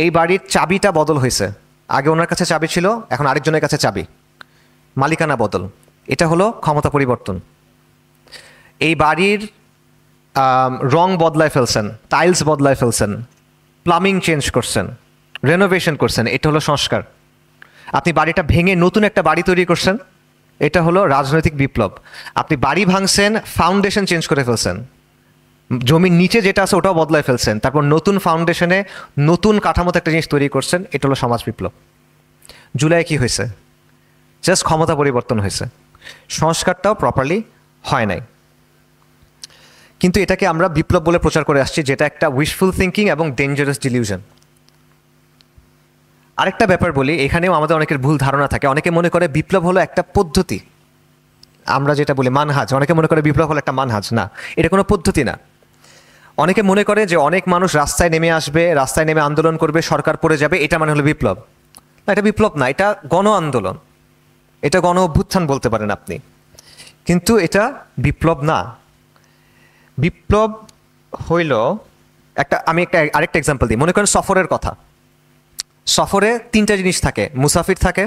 এই বাড়ির চাবিটা বদল হয়েছে। আগে ওনার কাছে চাবি ছিল, এখন আরেকজনের কাছে চাবি, মালিকানা বদল। এটা হলো ক্ষমতা পরিবর্তন। এই বাড়ির রং বদলায় ফেলছেন, টাইলস বদলায় ফেলছেন, প্লাম্বিং চেঞ্জ করছেন, রেনোভেশন করছেন, এটা হলো সংস্কার। আপনি বাড়িটা ভেঙে নতুন একটা বাড়ি তৈরি করছেন, এটা হলো রাজনৈতিক বিপ্লব। আপনি বাড়ি ভাঙছেন, ফাউন্ডেশন চেঞ্জ করে ফেলছেন, জমির নিচে যেটা আছে ওটাও বদলায় ফেলছেন, তারপর নতুন ফাউন্ডেশনে নতুন কাঠামোতে একটা জিনিস তৈরি করছেন, এটা হলো সমাজ বিপ্লব। জুলাই কি হয়েছে? জাস্ট ক্ষমতা পরিবর্তন হয়েছে, সংস্কারটাও প্রপারলি হয় নাই। কিন্তু এটাকে আমরা বিপ্লব বলে প্রচার করে আসছি, যেটা একটা উইশফুল থিঙ্কিং এবং ডেঞ্জারাস ডিলিউশন। আরেকটা ব্যাপার বলি, এখানেও আমাদের অনেকের ভুল ধারণা থাকে। অনেকে মনে করে বিপ্লব হলো একটা পদ্ধতি, আমরা যেটা বলি মানহাজ। অনেকে মনে করে বিপ্লব হলো একটা মানহাজ। না, এটা কোনো পদ্ধতি না। অনেকে মনে করে যে অনেক মানুষ রাস্তায় নেমে আসবে, রাস্তায় নেমে আন্দোলন করবে, সরকার পড়ে যাবে, এটা মানে হলো বিপ্লব। না, এটা বিপ্লব না, এটা গণ আন্দোলন, এটা গণ অভ্যুত্থান বলতে পারেন আপনি, কিন্তু এটা বিপ্লব না। বিপ্লব হইল আমি আরেকটা এক্সাম্পল দিই। মনে করেন সফরের কথা। সফরে তিনটা জিনিস থাকে, মুসাফির থাকে,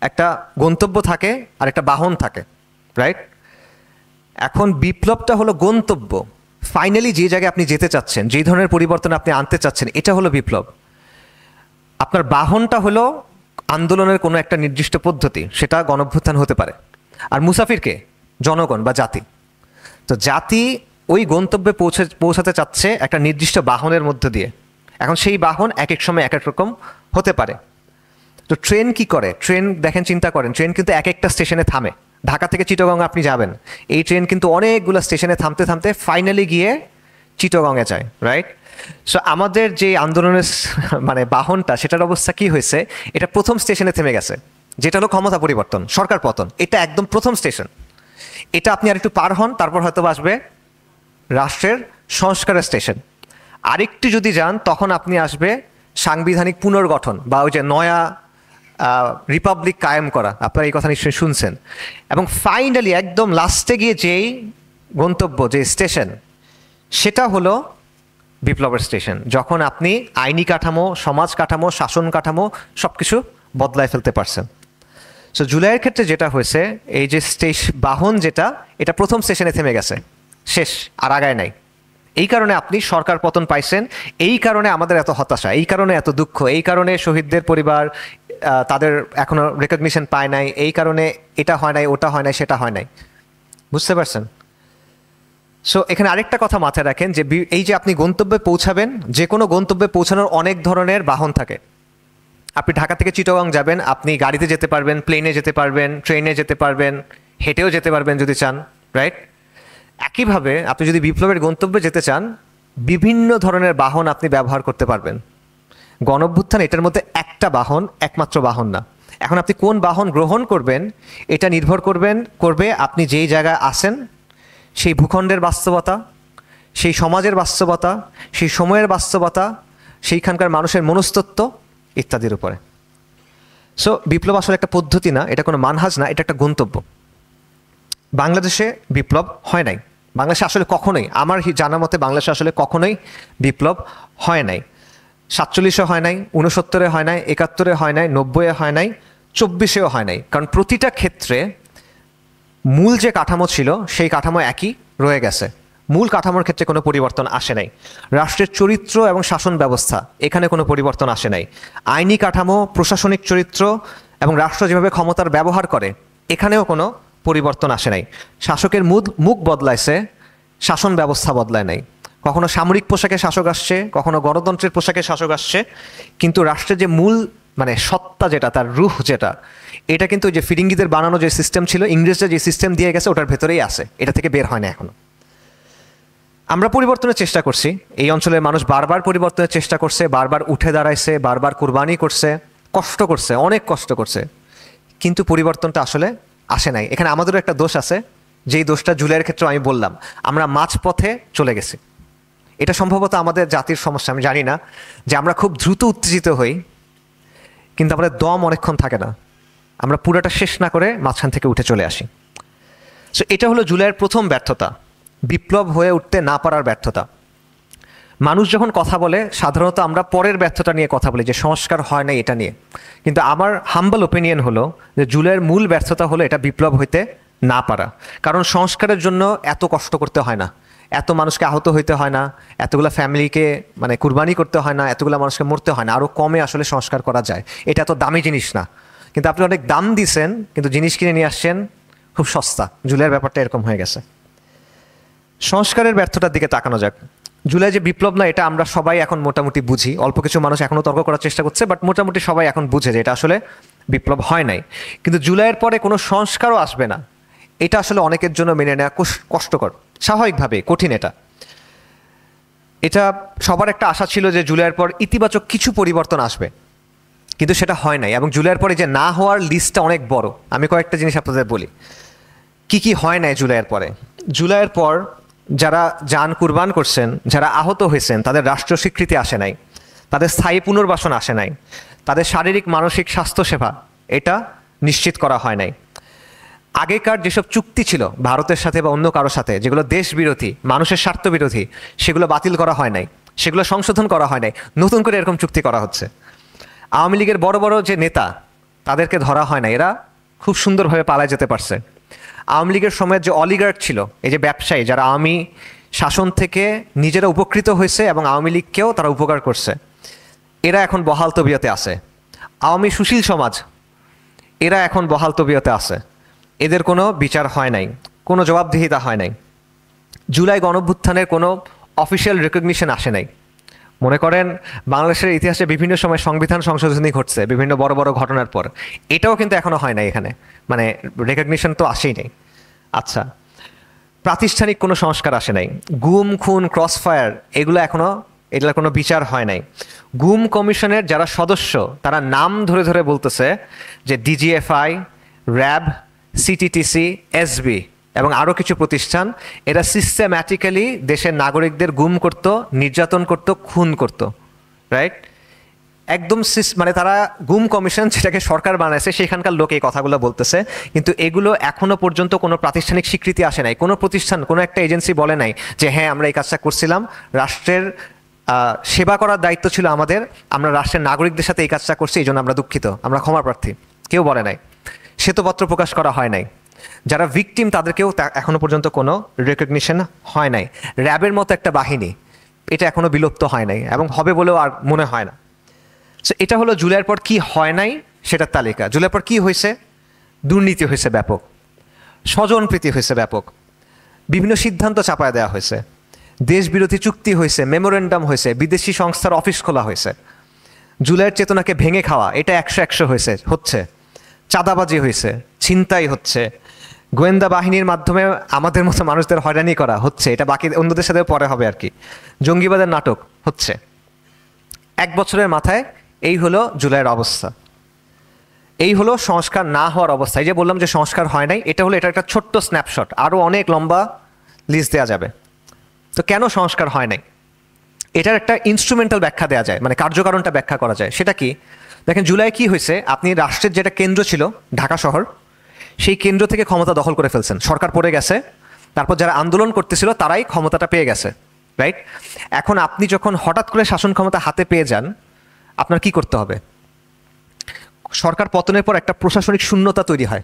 একটা গন্তব্য থাকে, আর একটা বাহন থাকে, রাইট? এখন বিপ্লবটা হলো গন্তব্য, ফাইনালি যে জায়গায় আপনি যেতে চাচ্ছেন, যে ধরনের পরিবর্তন আপনি আনতে চাচ্ছেন, এটা হলো বিপ্লব। আপনার বাহনটা হলো আন্দোলনের কোনো একটা নির্দিষ্ট পদ্ধতি, সেটা গণঅভ্যুত্থান হতে পারে। আর মুসাফিরকে জনগণ বা জাতি। তো জাতি ওই গন্তব্যে পৌঁছাতে চাচ্ছে একটা নির্দিষ্ট বাহনের মধ্য দিয়ে। এখন সেই বাহন এক এক সময় এক এক রকম হতে পারে। তো ট্রেন কি করে? ট্রেন দেখেন, চিন্তা করেন, ট্রেন কিন্তু এক একটা স্টেশনে থামে। ঢাকা থেকে চিটাগং আপনি যাবেন, এই ট্রেন কিন্তু অনেকগুলো স্টেশনে থামতে থামতে ফাইনালি গিয়ে চিটাগংয়ে যায়, রাইট? সো আমাদের যে আন্দোলনের মানে বাহনটা, সেটার অবস্থা কি হয়েছে? এটা প্রথম স্টেশনে থেমে গেছে, যেটা হলো ক্ষমতা পরিবর্তন, সরকার পতন। এটা একদম প্রথম স্টেশন। এটা আপনি আরেকটু পার হন, তারপর হয়তো আসবে রাষ্ট্রের সংস্কারের স্টেশন। আরেকটু যদি যান, তখন আপনি আসবে সাংবিধানিক পুনর্গঠন বা ওই যে নয়া রিপাবলিক কায়েম করা। আপনারা এই কথা নিশ্চয়ই শুনছেন। এবং ফাইনালি একদম লাস্টে গিয়ে যেই গন্তব্য, যে স্টেশন, সেটা হলো বিপ্লবের স্টেশন, যখন আপনি আইনি কাঠামো, সমাজ কাঠামো, শাসন কাঠামো সব কিছু বদলায় ফেলতে পারছেন। সো জুলাইয়ের ক্ষেত্রে যেটা হয়েছে, এই যে বাহন যেটা, এটা প্রথম স্টেশনে থেমে গেছে, শেষ, আর আগায় নাই। এই কারণে আপনি সরকার পতন পাইছেন, এই কারণে আমাদের এত হতাশা, এই কারণে এত দুঃখ, এই কারণে শহীদদের পরিবার তাদের এখনো রেকগনিশন পায় নাই, এই কারণে এটা হয় নাই, ওটা হয় নাই, সেটা হয় নাই। বুঝতে পারছেন? সো এখানে আরেকটা কথা মাথায় রাখেন যে এই যে আপনি গন্তব্যে পৌঁছাবেন, যে কোনো গন্তব্যে পৌঁছানোর অনেক ধরনের বাহন থাকে। আপনি ঢাকা থেকে চিটাগং যাবেন, আপনি গাড়িতে যেতে পারবেন, প্লেনে যেতে পারবেন, ট্রেনে যেতে পারবেন, হেঁটেও যেতে পারবেন যদি চান, রাইট? একইভাবে আপনি যদি বিপ্লবের গন্তব্যে যেতে চান, বিভিন্ন ধরনের বাহন আপনি ব্যবহার করতে পারবেন। গণঅভ্যুত্থান এটার মধ্যে একটা বাহন, একমাত্র বাহন না। এখন আপনি কোন বাহন গ্রহণ করবেন এটা নির্ভর করবে আপনি যেই জায়গায় আছেন, সেই ভূখণ্ডের বাস্তবতা, সেই সমাজের বাস্তবতা, সেই সময়ের বাস্তবতা, সেইখানকার মানুষের মনস্তত্ত্ব ইত্যাদির উপরে। সো বিপ্লব আসলে একটা পদ্ধতি না, এটা কোনো মানহাজ না, এটা একটা গন্তব্য। বাংলাদেশে বিপ্লব হয় নাই, বাংলাদেশে আসলে কখনোই, আমার জানা মতে বাংলাদেশে আসলে কখনোই বিপ্লব হয় নাই। 47-এ হয় নাই, 69-এ হয় নাই, 71-এ হয় নাই, 90-এ হয় নাই, 24-এও হয় নাই। কারণ প্রতিটা ক্ষেত্রে মূল যে কাঠামো ছিল সেই কাঠামো একই রয়ে গেছে, মূল কাঠামোর ক্ষেত্রে কোনো পরিবর্তন আসে নাই। রাষ্ট্রের চরিত্র এবং শাসন ব্যবস্থা এখানে কোনো পরিবর্তন আসে নাই। আইনি কাঠামো, প্রশাসনিক চরিত্র এবং রাষ্ট্র যেভাবে ক্ষমতার ব্যবহার করে এখানেও কোনো পরিবর্তন আসে নাই। শাসকের মুখ বদলাইছে, শাসন ব্যবস্থা বদলায় নাই। কখনো সামরিক পোশাকে শাসক আসছে, কখনো গণতন্ত্রের পোশাকে শাসক আসছে, কিন্তু রাষ্ট্রের যে মূল মানে সত্তা যেটা, তার রুহ যেটা, এটা কিন্তু যে ফিরিঙ্গিদের বানানো যে সিস্টেম ছিল, ইংরেজরা যে সিস্টেম দিয়ে গেছে ওটার ভেতরেই আছে, এটা থেকে বের হয় না এখনো। আমরা পরিবর্তনের চেষ্টা করছি, এই অঞ্চলের মানুষ বারবার পরিবর্তনের চেষ্টা করছে, বারবার উঠে দাঁড়াইছে, বারবার কুরবানি করছে, কষ্ট করছে, অনেক কষ্ট করছে, কিন্তু পরিবর্তনটা আসলে আসে নাই। এখানে আমাদেরও একটা দোষ আছে, যেই দোষটা জুলাইয়ের ক্ষেত্রে আমি বললাম, আমরা মাঝপথে চলে গেছি। এটা সম্ভবত আমাদের জাতির সমস্যা, আমি জানি না, যে আমরা খুব দ্রুত উত্তেজিত হই, কিন্তু আমাদের দম অনেকক্ষণ থাকে না, আমরা পুরোটা শেষ না করে মাঝখান থেকে উঠে চলে আসি। সো এটা হলো জুলাইয়ের প্রথম ব্যর্থতা, বিপ্লব হয়ে উঠতে না পারার ব্যর্থতা। মানুষ যখন কথা বলে সাধারণত আমরা পরের ব্যর্থতা নিয়ে কথা বলি, যে সংস্কার হয় না এটা নিয়ে, কিন্তু আমার হাম্বল ওপিনিয়ন হলো যে জুলাইয়ের মূল ব্যর্থতা হলো এটা বিপ্লব হইতে না পারা। কারণ সংস্কারের জন্য এত কষ্ট করতে হয় না, এত মানুষকে আহত হইতে হয় না, এতগুলো ফ্যামিলিকে মানে কুরবানি করতে হয় না, এতগুলো মানুষকে মরতে হয় না, আরও কমে আসলে সংস্কার করা যায়। এটা এত দামি জিনিস না, কিন্তু আপনি অনেক দাম দিছেন, কিন্তু জিনিস কিনে নিয়ে আসছেন খুব সস্তা। জুলাইয়ের ব্যাপারটা এরকম হয়ে গেছে। সংস্কারের ব্যর্থতার দিকে তাকানো যাক। জুলাই যে বিপ্লব না, এটা আমরা সবাই এখন মোটামুটি বুঝি, অল্প কিছু মানুষ এখনও তর্ক করার চেষ্টা করছে, বাট মোটামুটি সবাই এখন বুঝে যে এটা আসলে বিপ্লব হয় নাই। কিন্তু জুলাইয়ের পরে কোনো সংস্কারও আসবে না, এটা আসলে অনেকের জন্য মেনে নেওয়া কষ্টকর, স্বাভাবিকভাবে কঠিন। এটা সবার একটা আশা ছিল যে জুলাইয়ের পর ইতিবাচক কিছু পরিবর্তন আসবে, কিন্তু সেটা হয় নাই। এবং জুলাইয়ের পরে যে না হওয়ার লিস্টটা অনেক বড়। আমি কয়েকটা জিনিস আপনাদের বলি কি কি হয় নাই জুলাইয়ের পরে। জুলাইয়ের পর যারা জান কুরবান করছেন, যারা আহত হয়েছেন, তাদের রাষ্ট্রীয় স্বীকৃতি আসে নাই, তাদের স্থায়ী পুনর্বাসন আসে নাই, তাদের শারীরিক মানসিক স্বাস্থ্যসেবা এটা নিশ্চিত করা হয় নাই। আগেকার যেসব চুক্তি ছিল ভারতের সাথে বা অন্য কারোর সাথে, যেগুলো দেশ বিরোধী, মানুষের স্বার্থ বিরোধী, সেগুলো বাতিল করা হয় নাই, সেগুলো সংশোধন করা হয় নাই, নতুন করে এরকম চুক্তি করা হচ্ছে। আওয়ামী লীগের বড় বড় যে নেতা, তাদেরকে ধরা হয় না, এরা খুব সুন্দরভাবে পালায় যেতে পারছে। আওয়ামী লীগের সময়ের যে অলিগার্ড ছিল, এই যে ব্যবসায়ী, যারা আওয়ামী শাসন থেকে নিজেরা উপকৃত হয়েছে এবং আওয়ামী লীগকেও তারা উপকার করছে, এরা এখন বহাল তবিয়তে আছে। আওয়ামী সুশীল সমাজ, এরা এখন বহাল তবিয়তে আছে, এদের কোনো বিচার হয় নাই, কোনো জবাবদিহিতা হয় নাই। জুলাই গণঅভ্যুত্থানের কোনো অফিসিয়াল রেকগনিশন আসে নাই। মনে করেন বাংলাদেশের ইতিহাসে বিভিন্ন সময় সংবিধান সংশোধনী ঘটছে বিভিন্ন বড় বড় ঘটনার পর, এটাও কিন্তু এখনও হয় নাই এখানে, মানে রেকগনিশন তো আসেই নাই। আচ্ছা, প্রাতিষ্ঠানিক কোনো সংস্কার আসে নাই। গুম, খুন, ক্রসফায়ার, এগুলোর কোনো বিচার হয় নাই। গুম কমিশনের যারা সদস্য, তারা নাম ধরে ধরে বলতেছে যে ডিজিএফআই, র্যাব, সিটিটিসি, এসবি এবং আরও কিছু প্রতিষ্ঠান, এরা সিস্টেম্যাটিক্যালি দেশের নাগরিকদের গুম করত, নির্যাতন করত, খুন করত, রাইট? একদম মানে তারা গুম কমিশন, যেটাকে সরকার বানাইছে, সেখানকার লোক এই কথাগুলো বলতেছে, কিন্তু এগুলো এখনো পর্যন্ত কোনো প্রাতিষ্ঠানিক স্বীকৃতি আসে নাই। কোনো প্রতিষ্ঠান, কোনো একটা এজেন্সি বলে নাই যে হ্যাঁ আমরা এই কাজটা করছিলাম, রাষ্ট্রের সেবা করার দায়িত্ব ছিল আমাদের, আমরা রাষ্ট্রের নাগরিকদের সাথে এই কাজটা করছি, এই জন্য আমরা দুঃখিত, আমরা ক্ষমা প্রার্থী। কেউ বলে নাই, শ্বেতপত্র প্রকাশ করা হয় নাই। যারা ভিকটিম তাদেরকেও এখনো পর্যন্ত কোনো রেকগনিশন হয় নাই। র্যাবের মতো একটা বাহিনী, এটা এখনো বিলুপ্ত হয় নাই এবং হবে বলেও আর মনে হয় না। সো এটা হলো জুলাইয়ের পর কি হয় নাই সেটার তালিকা। জুলাইয়ের পর কি হয়েছে? দুর্নীতি হয়েছে ব্যাপক, স্বজনপ্রীতি হয়েছে ব্যাপক, বিভিন্ন সিদ্ধান্ত চাপায় দেওয়া হয়েছে, দেশবিরোধী চুক্তি হয়েছে, মেমোরেন্ডাম হয়েছে, বিদেশি সংস্থার অফিস খোলা হয়েছে, জুলাইয়ের চেতনাকে ভেঙে খাওয়া এটা 100 হচ্ছে, চাঁদাবাজি হয়েছে, ছিনতাই হচ্ছে, গোয়েন্দা বাহিনীর মাধ্যমে আমাদের মতো মানুষদের হয়রানি করা হচ্ছে, এটা বাকি অন্যদের সাথেও পরে হবে আর কি, জঙ্গিবাদের নাটক হচ্ছে। 1 বছরের মাথায় এই হলো জুলাইয়ের অবস্থা, এই হলো সংস্কার না হওয়ার অবস্থা। এই যে বললাম যে সংস্কার হয় নাই, এটা হলো এটা একটা ছোট্ট স্ন্যাপশট, আরও অনেক লম্বা লিস্ট দেওয়া যাবে। তো কেন সংস্কার হয় নাই এটার একটা ইনস্ট্রুমেন্টাল ব্যাখ্যা দেওয়া যায়, মানে কার্যকারণটা ব্যাখ্যা করা যায়। সেটা কি? দেখেন জুলাই কি হয়েছে, আপনি রাষ্ট্রের যেটা কেন্দ্র ছিল ঢাকা শহর, সেই কেন্দ্র থেকে ক্ষমতা দখল করে ফেলছেন, সরকার পড়ে গেছে, তারপর যারা আন্দোলন করতেছিল তারাই ক্ষমতাটা পেয়ে গেছে, রাইট? এখন আপনি যখন হঠাৎ করে শাসন ক্ষমতা হাতে পেয়ে যান, আপনার কি করতে হবে? সরকার পতনের পর একটা প্রশাসনিক শূন্যতা তৈরি হয়,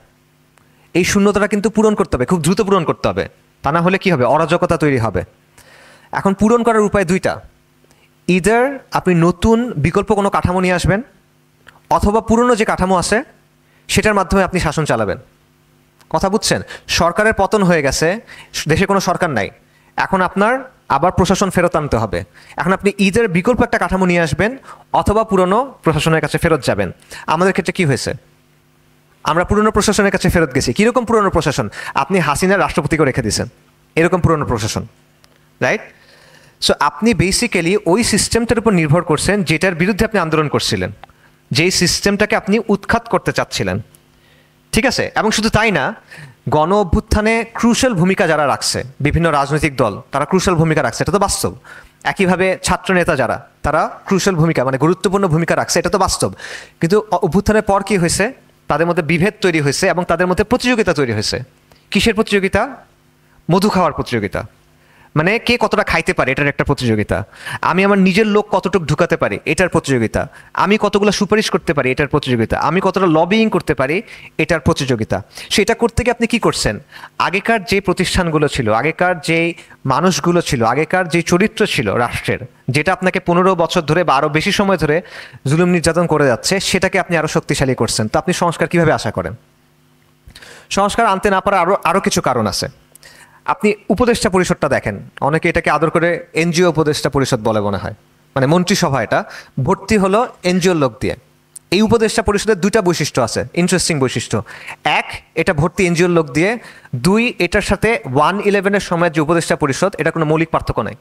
এই শূন্যতাটা কিন্তু পূরণ করতে হবে, খুব দ্রুত পূরণ করতে হবে, তা না হলে কি হবে? অরাজকতা তৈরি হবে। এখন পূরণ করার উপায় দুইটা, ইদার আপনি নতুন বিকল্প কোনো কাঠামো নিয়ে আসবেন, অথবা পুরনো যে কাঠামো আছে সেটার মাধ্যমে আপনি শাসন চালাবেন। কথা বুঝছেন? সরকারের পতন হয়ে গেছে, দেশে কোনো সরকার নাই, এখন আপনার আবার প্রশাসন ফেরত আনতে হবে। এখন আপনি ঈদের বিকল্প একটা কাঠামো নিয়ে আসবেন, অথবা পুরনো প্রশাসনের কাছে ফেরত যাবেন। আমাদের ক্ষেত্রে কি হয়েছে? আমরা পুরনো প্রশাসনের কাছে ফেরত গেছি। কীরকম পুরনো প্রশাসন? আপনি হাসিনার রাষ্ট্রপতিকে রেখে দিয়েছেন, এরকম পুরনো প্রশাসন, রাইট? সো আপনি বেসিক্যালি ওই সিস্টেমটার উপর নির্ভর করছেন যেটার বিরুদ্ধে আপনি আন্দোলন করছিলেন, যেই সিস্টেমটাকে আপনি উৎখাত করতে চাচ্ছিলেন, ঠিক আছে? এবং শুধু তাই না, গণ অভ্যুত্থানে ক্রুশাল ভূমিকা যারা রাখছে, বিভিন্ন রাজনৈতিক দল তারা ক্রুশাল ভূমিকা রাখছে, এটা তো বাস্তব। একইভাবে ছাত্রনেতা যারা, তারা ক্রুশাল ভূমিকা মানে গুরুত্বপূর্ণ ভূমিকা রাখছে, এটা তো বাস্তব। কিন্তু অভ্যুত্থানের পর কি হয়েছে? তাদের মধ্যে বিভেদ তৈরি হয়েছে এবং তাদের মধ্যে প্রতিযোগিতা তৈরি হয়েছে। কিসের প্রতিযোগিতা? মধু খাওয়ার প্রতিযোগিতা, মানে কে কতটা খাইতে পারে এটার একটা প্রতিযোগিতা। আমি আমার নিজের লোক কতটুকু ঢুকাতে পারি এটার প্রতিযোগিতা। আমি কতগুলো সুপারিশ করতে পারি এটার প্রতিযোগিতা। আমি কতটা লবিং করতে পারি এটার প্রতিযোগিতা। সেটা করতে গিয়ে আপনি কি করছেন? আগেকার যে প্রতিষ্ঠানগুলো ছিল, আগেকার যে মানুষগুলো ছিল, আগেকার যে চরিত্র ছিল রাষ্ট্রের, যেটা আপনাকে 15 বছর ধরে বা আরও বেশি সময় ধরে জুলুম নির্যাতন করে যাচ্ছে, সেটাকে আপনি আরও শক্তিশালী করছেন। তো আপনি সংস্কার কিভাবে আশা করেন? সংস্কার আনতে না পারার আরও কিছু কারণ আছে। আপনি উপদেষ্টা পরিষদটা দেখেন, অনেকে এটাকে আদর করে এনজিও উপদেষ্টা পরিষদ বলে মনে হয়, মানে মন্ত্রিসভা এটা ভর্তি হলো এনজিওর লোক দিয়ে। এই উপদেষ্টা পরিষদের দুইটা বৈশিষ্ট্য আছে, ইন্টারেস্টিং বৈশিষ্ট্য। এক, এটা ভর্তি এনজিওর লোক দিয়ে। দুই, এটার সাথে 1/11-এর সময় যে উপদেষ্টা পরিষদ, এটা কোনো মৌলিক পার্থক্য নাই।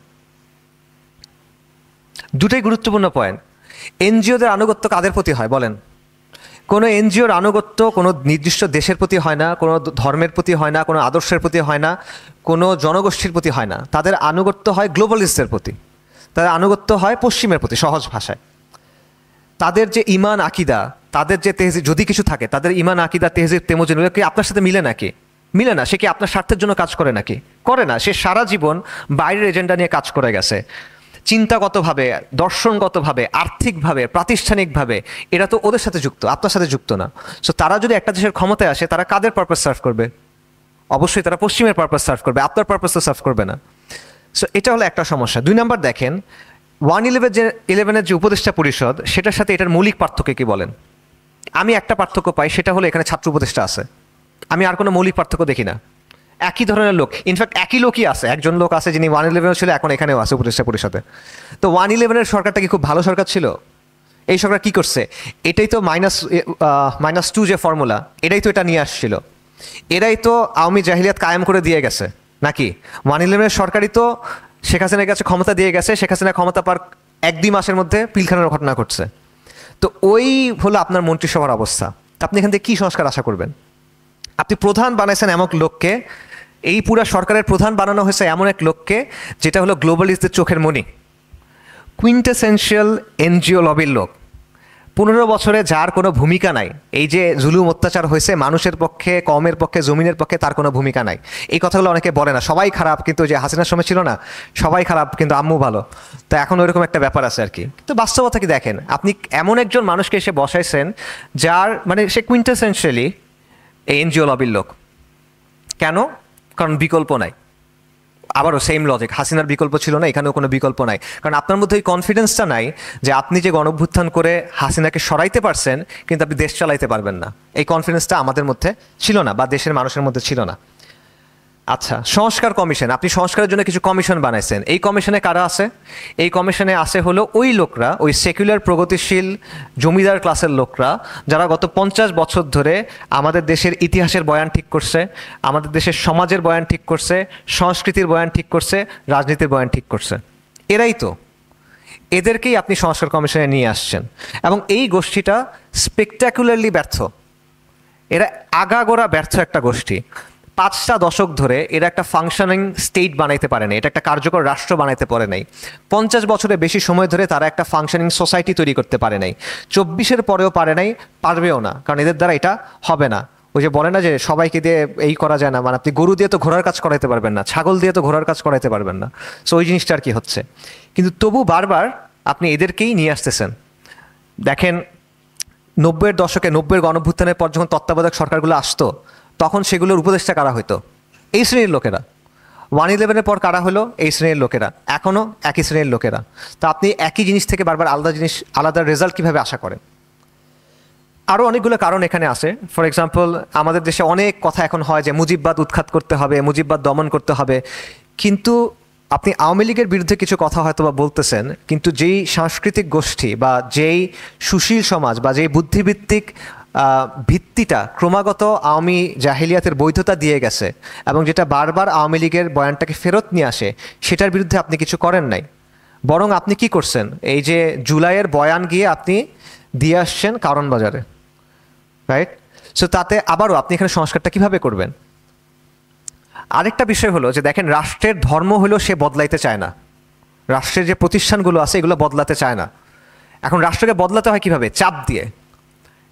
দুটাই গুরুত্বপূর্ণ পয়েন্ট। এনজিওদের আনুগত্য কাদের প্রতি হয় বলেন? কোনো এনজিওর আনুগত্য কোনো নির্দিষ্ট দেশের প্রতি হয় না, কোনো ধর্মের প্রতি হয় না, কোনো আদর্শের প্রতি হয় না, কোনো জনগোষ্ঠীর প্রতি হয় না। তাদের আনুগত্য হয় গ্লোবালিস্টদের প্রতি, তাদের আনুগত্য হয় পশ্চিমের প্রতি। সহজ ভাষায় তাদের যে ইমান আকিদা, তাদের যে তেহজিব, যদি কিছু থাকে, তাদের ইমান আকিদা তেহজিব তেমোজিন কি আপনার সাথে মিলে নাকি? মিলে না। সে কি আপনার স্বার্থের জন্য কাজ করে নাকি? করে না। সে সারা জীবন বাইরের এজেন্ডা নিয়ে কাজ করে গেছে। চিন্তাগতভাবে, দর্শনগতভাবে, আর্থিকভাবে, প্রাতিষ্ঠানিকভাবে এরা তো ওদের সাথে যুক্ত, আপনার সাথে যুক্ত না। সো তারা যদি একটা দেশের ক্ষমতায় আসে, তারা কাদের পারপাস সার্ভ করবে? অবশ্যই তারা পশ্চিমের পারপাস সার্ভ করবে, আপনার পারপাস তো সার্ভ করবে না। সো এটা হলো একটা সমস্যা। 2 নাম্বার দেখেন, 1/11-এর যে উপদেষ্টা পরিষদ, সেটার সাথে এটার মৌলিক পার্থক্য কি বলেন? আমি একটা পার্থক্য পাই, সেটা হলো এখানে ছাত্র উপদেষ্টা আছে। আমি আর কোনো মৌলিক পার্থক্য দেখি না। একই ধরনের লোক, ইনফ্যাক্ট একই লোকই আছে। একজন লোক আছে যিনি 1/11 ছিল, এখন এখানেও আছে উপদেষ্টা পরিষদে। তো 1/11-এর সরকারটা কি খুব ভালো সরকার ছিল? এই সরকার কি করছে? এটাই তো -2 যে ফর্মুলা, এটাই তো এটা নিয়ে আসছিল। এরাই তো আওয়ামী জাহিলিয়াত কায়েম করে দিয়ে গেছে নাকি? 1/11-এর সরকারই তো শেখ হাসিনার কাছে ক্ষমতা দিয়ে গেছে। শেখ হাসিনা ক্ষমতা পার 1-2 মাসের মধ্যে পিলখানার ঘটনা ঘটছে। তো ওই হলো আপনার মন্ত্রিসভার অবস্থা। তা আপনি এখান থেকে কী সংস্কার আশা করবেন? আপনি প্রধান বানাইছেন এমন লোককে, এই পুরা সরকারের প্রধান বানানো হয়েছে এমন এক লোককে যেটা হলো গ্লোবালিস্টদের চোখের মণি, কুইন্টেসেন্সিয়াল এনজিও লবির লোক। 15 বছরে যার কোনো ভূমিকা নাই, এই যে জুলুম অত্যাচার হয়েছে মানুষের পক্ষে, কমের পক্ষে, জমিনের পক্ষে, তার কোনো ভূমিকা নাই। এই কথাগুলো অনেকে বলে না, সবাই খারাপ, কিন্তু যে হাসিনার সময় ছিল না, সবাই খারাপ কিন্তু আম্মু ভালো। তো এখন ওইরকম একটা ব্যাপার আছে আর কি। কিন্তু বাস্তবতা কি দেখেন, আপনি এমন একজন মানুষকে এসে বসাইছেন যার মানে সে কুইন্টেসেন্সিয়ালি এনজিও লবির লোক। কেন? কারণ বিকল্প নাই। আবারও সেম লজিক, হাসিনার বিকল্প ছিল না, এখানেও কোনো বিকল্প নাই। কারণ আপনার মধ্যে এই কনফিডেন্সটা নাই যে আপনি যে গণঅভ্যুত্থান করে হাসিনাকে সরাইতে পারছেন, কিন্তু আপনি দেশ চালাইতে পারবেন না। এই কনফিডেন্সটা আমাদের মধ্যে ছিল না, বা দেশের মানুষের মধ্যে ছিল না। আচ্ছা, সংস্কার কমিশন, আপনি সংস্কারের জন্য কিছু কমিশন বানাইছেন। এই কমিশনে কারা আছে? এই কমিশনে আছে হলো ওই লোকরা, ওই সেকুলার প্রগতিশীল জমিদার ক্লাসের লোকরা, যারা গত 50 বছর ধরে আমাদের দেশের ইতিহাসের বয়ান ঠিক করছে, আমাদের দেশের সমাজের বয়ান ঠিক করছে, সংস্কৃতির বয়ান ঠিক করছে, রাজনীতির বয়ান ঠিক করছে। এরাই তো, এদেরকেই আপনি সংস্কার কমিশনে নিয়ে আসছেন। এবং এই গোষ্ঠীটা স্পেকট্যাকুলারলি ব্যর্থ। এরা আগাগোড়া ব্যর্থ একটা গোষ্ঠী। 5টা দশক ধরে এরা একটা ফাংশনিং স্টেট বানাইতে পারে নাই, এটা একটা কার্যকর রাষ্ট্র বানাইতে পারে নাই। 50 বছরের বেশি সময় ধরে তারা একটা ফাংশনিং সোসাইটি তৈরি করতে পারে নাই। 24-এর পরেও পারে নাই, পারবেও না, কারণ এদের দ্বারা এটা হবে না। ওই যে বলে না যে সবাইকে দিয়ে এই করা যায় না, মানে আপনি গরু দিয়ে তো ঘোড়ার কাজ করাইতে পারবেন না, ছাগল দিয়ে তো ঘোড়ার কাজ করাইতে পারবেন না। সো ওই জিনিসটা আর কি হচ্ছে। কিন্তু তবু বারবার আপনি এদেরকেই নিয়ে আসতেছেন। দেখেন, 90-এর দশকে, 90-এর গণঅভ্যুত্থানের পর যখন তত্ত্বাবধায়ক সরকারগুলো আসতো, তখন সেগুলোর উপদেষ্টা কারা হইতো? এই শ্রেণীর লোকেরা। 1/11-এর পর কারা হলো? এই শ্রেণীর লোকেরা। এখনও একই শ্রেণীর লোকেরা। তো আপনি একই জিনিস থেকে বারবার আলাদা রেজাল্ট কীভাবে আশা করেন? আরও অনেকগুলো কারণ এখানে আছে। ফর এক্সাম্পল, আমাদের দেশে অনেক কথা এখন হয় যে মুজিববাদ উৎখাত করতে হবে, মুজিববাদ দমন করতে হবে। কিন্তু আপনি আওয়ামী লীগের বিরুদ্ধে কিছু কথা হয়তো বা বলতেছেন, কিন্তু যেই সাংস্কৃতিক গোষ্ঠী বা যেই সুশীল সমাজ বা যেই বুদ্ধিভিত্তিক ভিত্তিটা ক্রমাগত আওয়ামী জাহিলিয়াতের বৈধতা দিয়ে গেছে এবং যেটা বারবার আওয়ামী লীগের বয়ানটাকে ফেরত নিয়ে আসে, সেটার বিরুদ্ধে আপনি কিছু করেন নাই। বরং আপনি কি করছেন? এই যে জুলাইয়ের বয়ান গিয়ে আপনি দিয়ে আসছেন কারণ বাজারে, রাইট? সো তাতে আবারও আপনি এখানে সংস্কারটা কিভাবে করবেন? আরেকটা বিষয় হলো যে দেখেন, রাষ্ট্রের ধর্ম হলো সে বদলাইতে চায় না। রাষ্ট্রের যে প্রতিষ্ঠানগুলো আছে এগুলো বদলাতে চায় না। এখন রাষ্ট্রকে বদলাতে হয় কিভাবে? চাপ দিয়ে।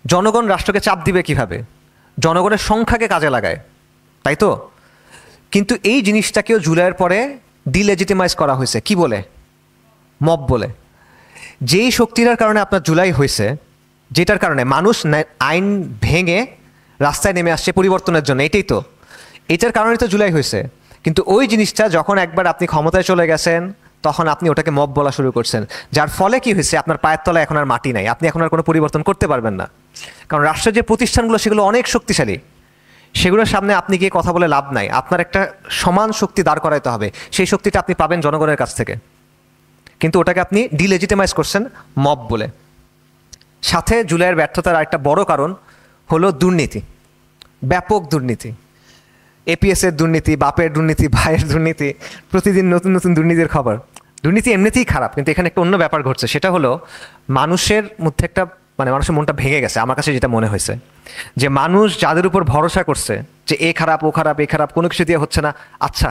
জনগণ রাষ্ট্রকে চাপ দিবে কিভাবে? জনগণের সংখ্যাকে কাজে লাগায়, তাই তো? কিন্তু এই জিনিসটাকেও জুলাইয়ের পরে ডিলেজিটিমাইজ করা হয়েছে। কি বলে? মব বলে। যেই শক্তিটার কারণে আপনার জুলাই হয়েছে, যেটার কারণে মানুষ আইন ভেঙে রাস্তায় নেমে আসছে পরিবর্তনের জন্য, এটাই তো, এটার কারণে তো জুলাই হয়েছে। কিন্তু ওই জিনিসটা যখন একবার আপনি ক্ষমতায় চলে গেছেন, তখন আপনি ওটাকে মব বলা শুরু করছেন, যার ফলে কি হয়েছে? আপনার পায়ের তলায় এখন আর মাটি নাই, আপনি এখন আর কোনো পরিবর্তন করতে পারবেন না। কারণ রাষ্ট্রের যে প্রতিষ্ঠানগুলো সেগুলো অনেক শক্তিশালী, সেগুলোর সামনে আপনি গিয়ে কথা বলে লাভ নাই। আপনার একটা সমান শক্তি দাঁড় করাইতে হবে, সেই শক্তিটা আপনি পাবেন জনগণের কাছ থেকে। কিন্তু ওটাকে আপনি ডিলেজিটিমাইজ করছেন মব বলে। সাথে জুলাইয়ের ব্যর্থতার আরেকটা বড় কারণ হলো দুর্নীতি, ব্যাপক দুর্নীতি। এপিএসের দুর্নীতি, বাপের দুর্নীতি, ভাইয়ের দুর্নীতি, প্রতিদিন নতুন নতুন দুর্নীতির খবর। দুর্নীতি এমনিতেই খারাপ, কিন্তু এখানে একটা অন্য ব্যাপার ঘটছে। সেটা হলো মানুষের মধ্যে একটা, মানে মানুষের মনটা ভেঙে গেছে। আমার কাছে যেটা মনে হয়েছে যে মানুষ যাদের উপর ভরসা করছে যে এ খারাপ ও খারাপ এ খারাপ, কোনো কিছু দিয়ে হচ্ছে না, আচ্ছা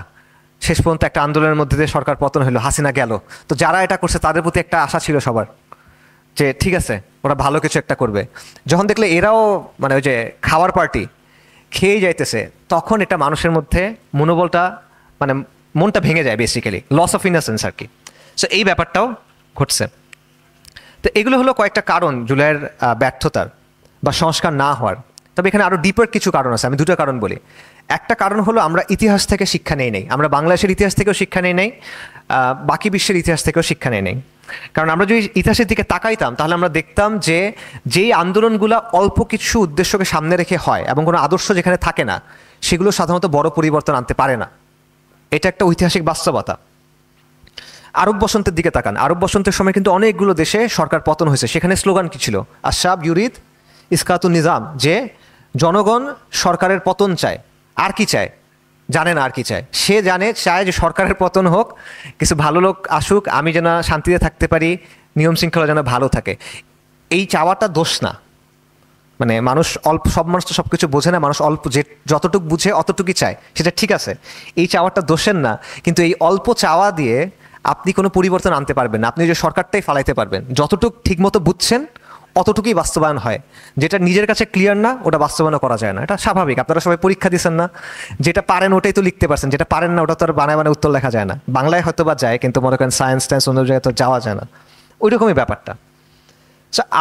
শেষ পর্যন্ত একটা আন্দোলনের মধ্যে দিয়ে সরকার পতন হলো, হাসিনা গেল, তো যারা এটা করছে তাদের প্রতি একটা আশা ছিল সবার যে ঠিক আছে ওরা ভালো কিছু একটা করবে। যখন দেখলে এরাও মানে ওই যে খাওয়ার পার্টি খেয়েই যাইতেছে, তখন এটা মানুষের মধ্যে মনোবলটা, মানে মনটা ভেঙে যায়, বেসিক্যালি লস অফ ইনোসেন্স আর কি। সো এই ব্যাপারটাও ঘটছে। তো এগুলো হলো কয়েকটা কারণ জুলাইয়ের ব্যর্থতার বা সংস্কার না হওয়ার। তবে এখানে আরও ডিপার কিছু কারণ আছে, আমি দুটো কারণ বলি। একটা কারণ হলো আমরা ইতিহাস থেকে শিক্ষা নেই নাই, আমরা বাংলাদেশের ইতিহাস থেকেও শিক্ষা নেই নাই, বাকি বিশ্বের ইতিহাস থেকেও শিক্ষা নেই নাই। কারণ আমরা যদি ইতিহাসের দিকে তাকাইতাম তাহলে আমরা দেখতাম যে যেই আন্দোলনগুলো অল্প কিছু উদ্দেশ্যকে সামনে রেখে হয় এবং কোনো আদর্শ যেখানে থাকে না, সেগুলো সাধারণত বড় পরিবর্তন আনতে পারে না। এটা একটা ঐতিহাসিক বাস্তবতা। আরব বসন্তের দিকে তাকান, আরব বসন্তের সময় কিন্তু অনেকগুলো দেশে সরকার পতন হয়েছে। সেখানে স্লোগান কী ছিল? আশাব ইউরিদ ইসকাতুন নিজাম, যে জনগণ সরকারের পতন চায়। আর কি চায়? জানে না আর কি চায়। সে চায় যে সরকারের পতন হোক, কিছু ভালো লোক আসুক, আমি যেন শান্তিতে থাকতে পারি, নিয়ম শৃঙ্খলা যেন ভালো থাকে। এই চাওয়াটা দোষ না, মানে মানুষ সব মানুষ তো সব কিছু বোঝে না, মানুষ যতটুকু বুঝে অতটুকুই চায়, সেটা ঠিক আছে। এই চাওয়াটা দোষের না, কিন্তু এই অল্প চাওয়া দিয়ে আপনি কোনো পরিবর্তন আনতে পারবেন না। আপনি যে সরকারটাই ফালাইতে পারবেন, যতটুকু ঠিকমতো বুঝছেন অতটুকুই বাস্তবায়ন হয়। যেটা নিজের কাছে ক্লিয়ার না ওটা বাস্তবায়ন করা যায় না, এটা স্বাভাবিক। আপনারা সবাই পরীক্ষা দিচ্ছেন না, যেটা পারেন ওটাই তো লিখতে পারছেন, যেটা পারেন না ওটা তো আর বানায় উত্তর লেখা যায় না। বাংলায় হয়তো বা যায়, কিন্তু মনে করেন সায়েন্স টায়েন্স অন্য জায়গায় তো যাওয়া যায় না, ওই রকমই ব্যাপারটা।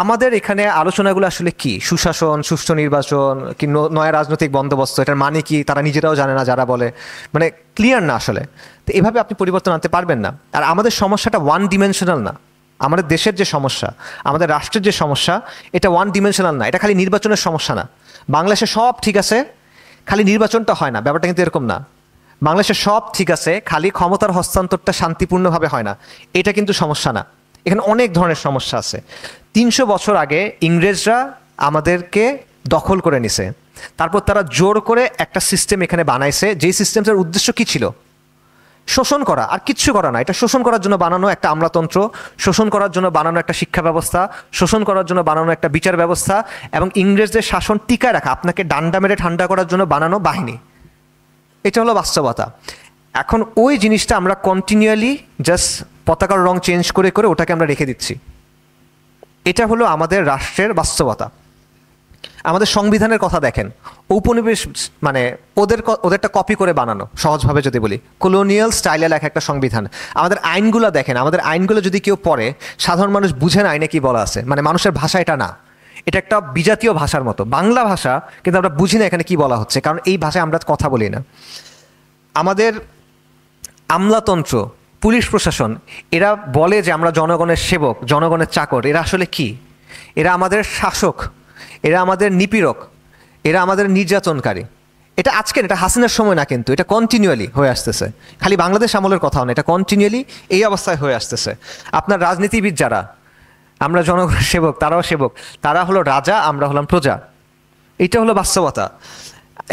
আমাদের এখানে আলোচনাগুলো আসলে কি, সুশাসন, সুষ্ঠু নির্বাচন কি নয়া রাজনৈতিক বন্দোবস্ত, এটার মানে কি তারা নিজেরাও জানে না যারা বলে, মানে ক্লিয়ার না আসলে। তো এভাবে আপনি পরিবর্তন আনতে পারবেন না। আর আমাদের সমস্যাটা ওয়ান ডিমেনশনাল না, আমাদের দেশের যে সমস্যা, আমাদের রাষ্ট্রের যে সমস্যা, এটা ওয়ান ডিমেনশনাল না, এটা খালি নির্বাচনের সমস্যা না। বাংলাদেশে সব ঠিক আছে, খালি নির্বাচনটা হয় না, ব্যাপারটা কিন্তু এরকম না। বাংলাদেশে সব ঠিক আছে, খালি ক্ষমতার হস্তান্তরটা শান্তিপূর্ণভাবে হয় না, এটা কিন্তু সমস্যা না। এখানে অনেক ধরনের সমস্যা আছে। 300 বছর আগে ইংরেজরা আমাদেরকে দখল করে নিছে, তারপর তারা জোর করে একটা সিস্টেম এখানে বানাইছে, যেই সিস্টেমটার উদ্দেশ্য কি ছিল? শোষণ করা, আর কিচ্ছু করা না। এটা শোষণ করার জন্য বানানো একটা আমলাতন্ত্র, শোষণ করার জন্য বানানো একটা শিক্ষা ব্যবস্থা, শোষণ করার জন্য বানানো একটা বিচার ব্যবস্থা, এবং ইংরেজদের শাসন টিকায় রাখা, আপনাকে ডান্ডা মেরে ঠান্ডা করার জন্য বানানো বাহিনী। এটা হলো বাস্তবতা। এখন ওই জিনিসটা আমরা কন্টিনিউয়ালি জাস্ট পতাকার রং চেঞ্জ করে করে ওটাকে আমরা রেখে দিচ্ছি। এটা হলো আমাদের রাষ্ট্রের বাস্তবতা। আমাদের সংবিধানের কথা দেখেন, ঔপনিবেশ মানে ওদেরটা কপি করে বানানো, সহজভাবে যদি বলি কলোনিয়াল স্টাইলে লেখা একটা সংবিধান। আমাদের আইনগুলো দেখেন, আমাদের আইনগুলো যদি কেউ পড়ে, সাধারণ মানুষ বুঝে না আইনে কি বলা আছে, মানে মানুষের ভাষা এটা না, এটা একটা বিজাতীয় ভাষার মতো বাংলা ভাষা, কিন্তু আমরা বুঝি না এখানে কি বলা হচ্ছে, কারণ এই ভাষায় আমরা কথা বলি না। আমাদের আমলাতন্ত্র, পুলিশ প্রশাসন, এরা বলে যে আমরা জনগণের সেবক, জনগণের চাকর। এরা আসলে কি? এরা আমাদের শাসক, এরা আমাদের নিপীড়ক, এরা আমাদের নির্যাতনকারী। এটা আজকের, এটা হাসিনার সময় না, কিন্তু এটা কন্টিনিউয়ালি হয়ে আসতেছে। খালি বাংলাদেশ আমলের কথাও না, এটা কন্টিনিউয়ালি এই অবস্থায় হয়ে আসতেছে। আপনার রাজনীতিবিদ যারা, আমরা জনগণের সেবক, তারাও সেবক, তারা হলো রাজা, আমরা হলাম প্রজা। এটা হলো বাস্তবতা।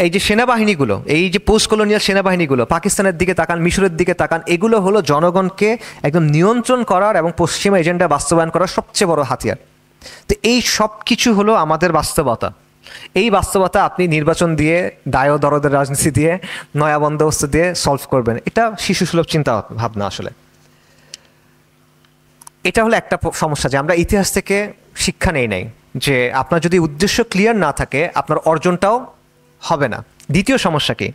এই যে সেনাবাহিনীগুলো, এই যে পোস্ট কলোনিয়াল সেনাবাহিনীগুলো, পাকিস্তানের দিকে তাকান, মিশরের দিকে তাকান, এগুলো হলো জনগণকে একদম নিয়ন্ত্রণ করার এবং পশ্চিমা এজেন্ডা বাস্তবায়ন করার সবচেয়ে বড় হাতিয়ার। তো এই সব কিছু হলো আমাদের বাস্তবতা। এই বাস্তবতা আপনি নির্বাচন দিয়ে, দায় ও দরদের রাজনীতি দিয়ে, নয়া বন্দোবস্ত দিয়ে সলভ করবেন, এটা শিশুসুলভ চিন্তা ভাবনা আসলে। এটা হলো একটা সমস্যা, যে আমরা ইতিহাস থেকে শিক্ষা নেই নাই, যে আপনার যদি উদ্দেশ্য ক্লিয়ার না থাকে আপনার অর্জনটাও হবে না। দ্বিতীয় সমস্যা কি?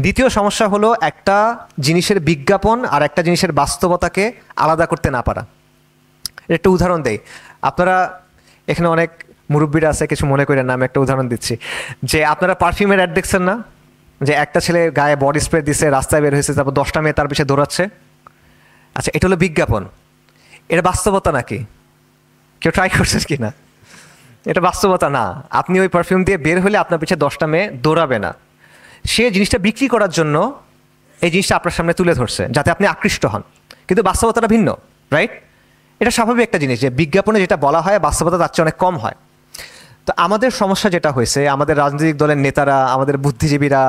দ্বিতীয় সমস্যা হলো একটা জিনিসের বিজ্ঞাপন আর একটা জিনিসের বাস্তবতাকে আলাদা করতে না পারা। একটা উদাহরণ দেই, আপনারা এখানে অনেক মুরব্বীরা আছে, কিছু মনে করেন না, আমি একটা উদাহরণ দিচ্ছি। যে আপনারা পারফিউমের অ্যাড দেখছেন না, যে একটা ছেলে গায়ে বডি স্প্রে দিছে, রাস্তায় বের হয়েছে, তারপর 10টা মেয়ে তার পিছিয়ে দৌড়াচ্ছে। আচ্ছা, এটা হলো বিজ্ঞাপন। এটা বাস্তবতা নাকি? কেউ ট্রাই করছেন কি না? এটা বাস্তবতা না। আপনি ওই পারফিউম দিয়ে বের হলে আপনার পিছিয়ে 10টা মেয়ে দৌড়াবে না। সে জিনিসটা বিক্রি করার জন্য এই জিনিসটা আপনার সামনে তুলে ধরছে, যাতে আপনি আকৃষ্ট হন, কিন্তু বাস্তবতাটা ভিন্ন, রাইট? এটা স্বাভাবিক একটা জিনিস, যে বিজ্ঞাপনে যেটা বলা হয় বাস্তবতা তার চেয়ে অনেক কম হয়। তো আমাদের সমস্যা যেটা হয়েছে, আমাদের রাজনৈতিক দলের নেতারা, আমাদের বুদ্ধিজীবীরা,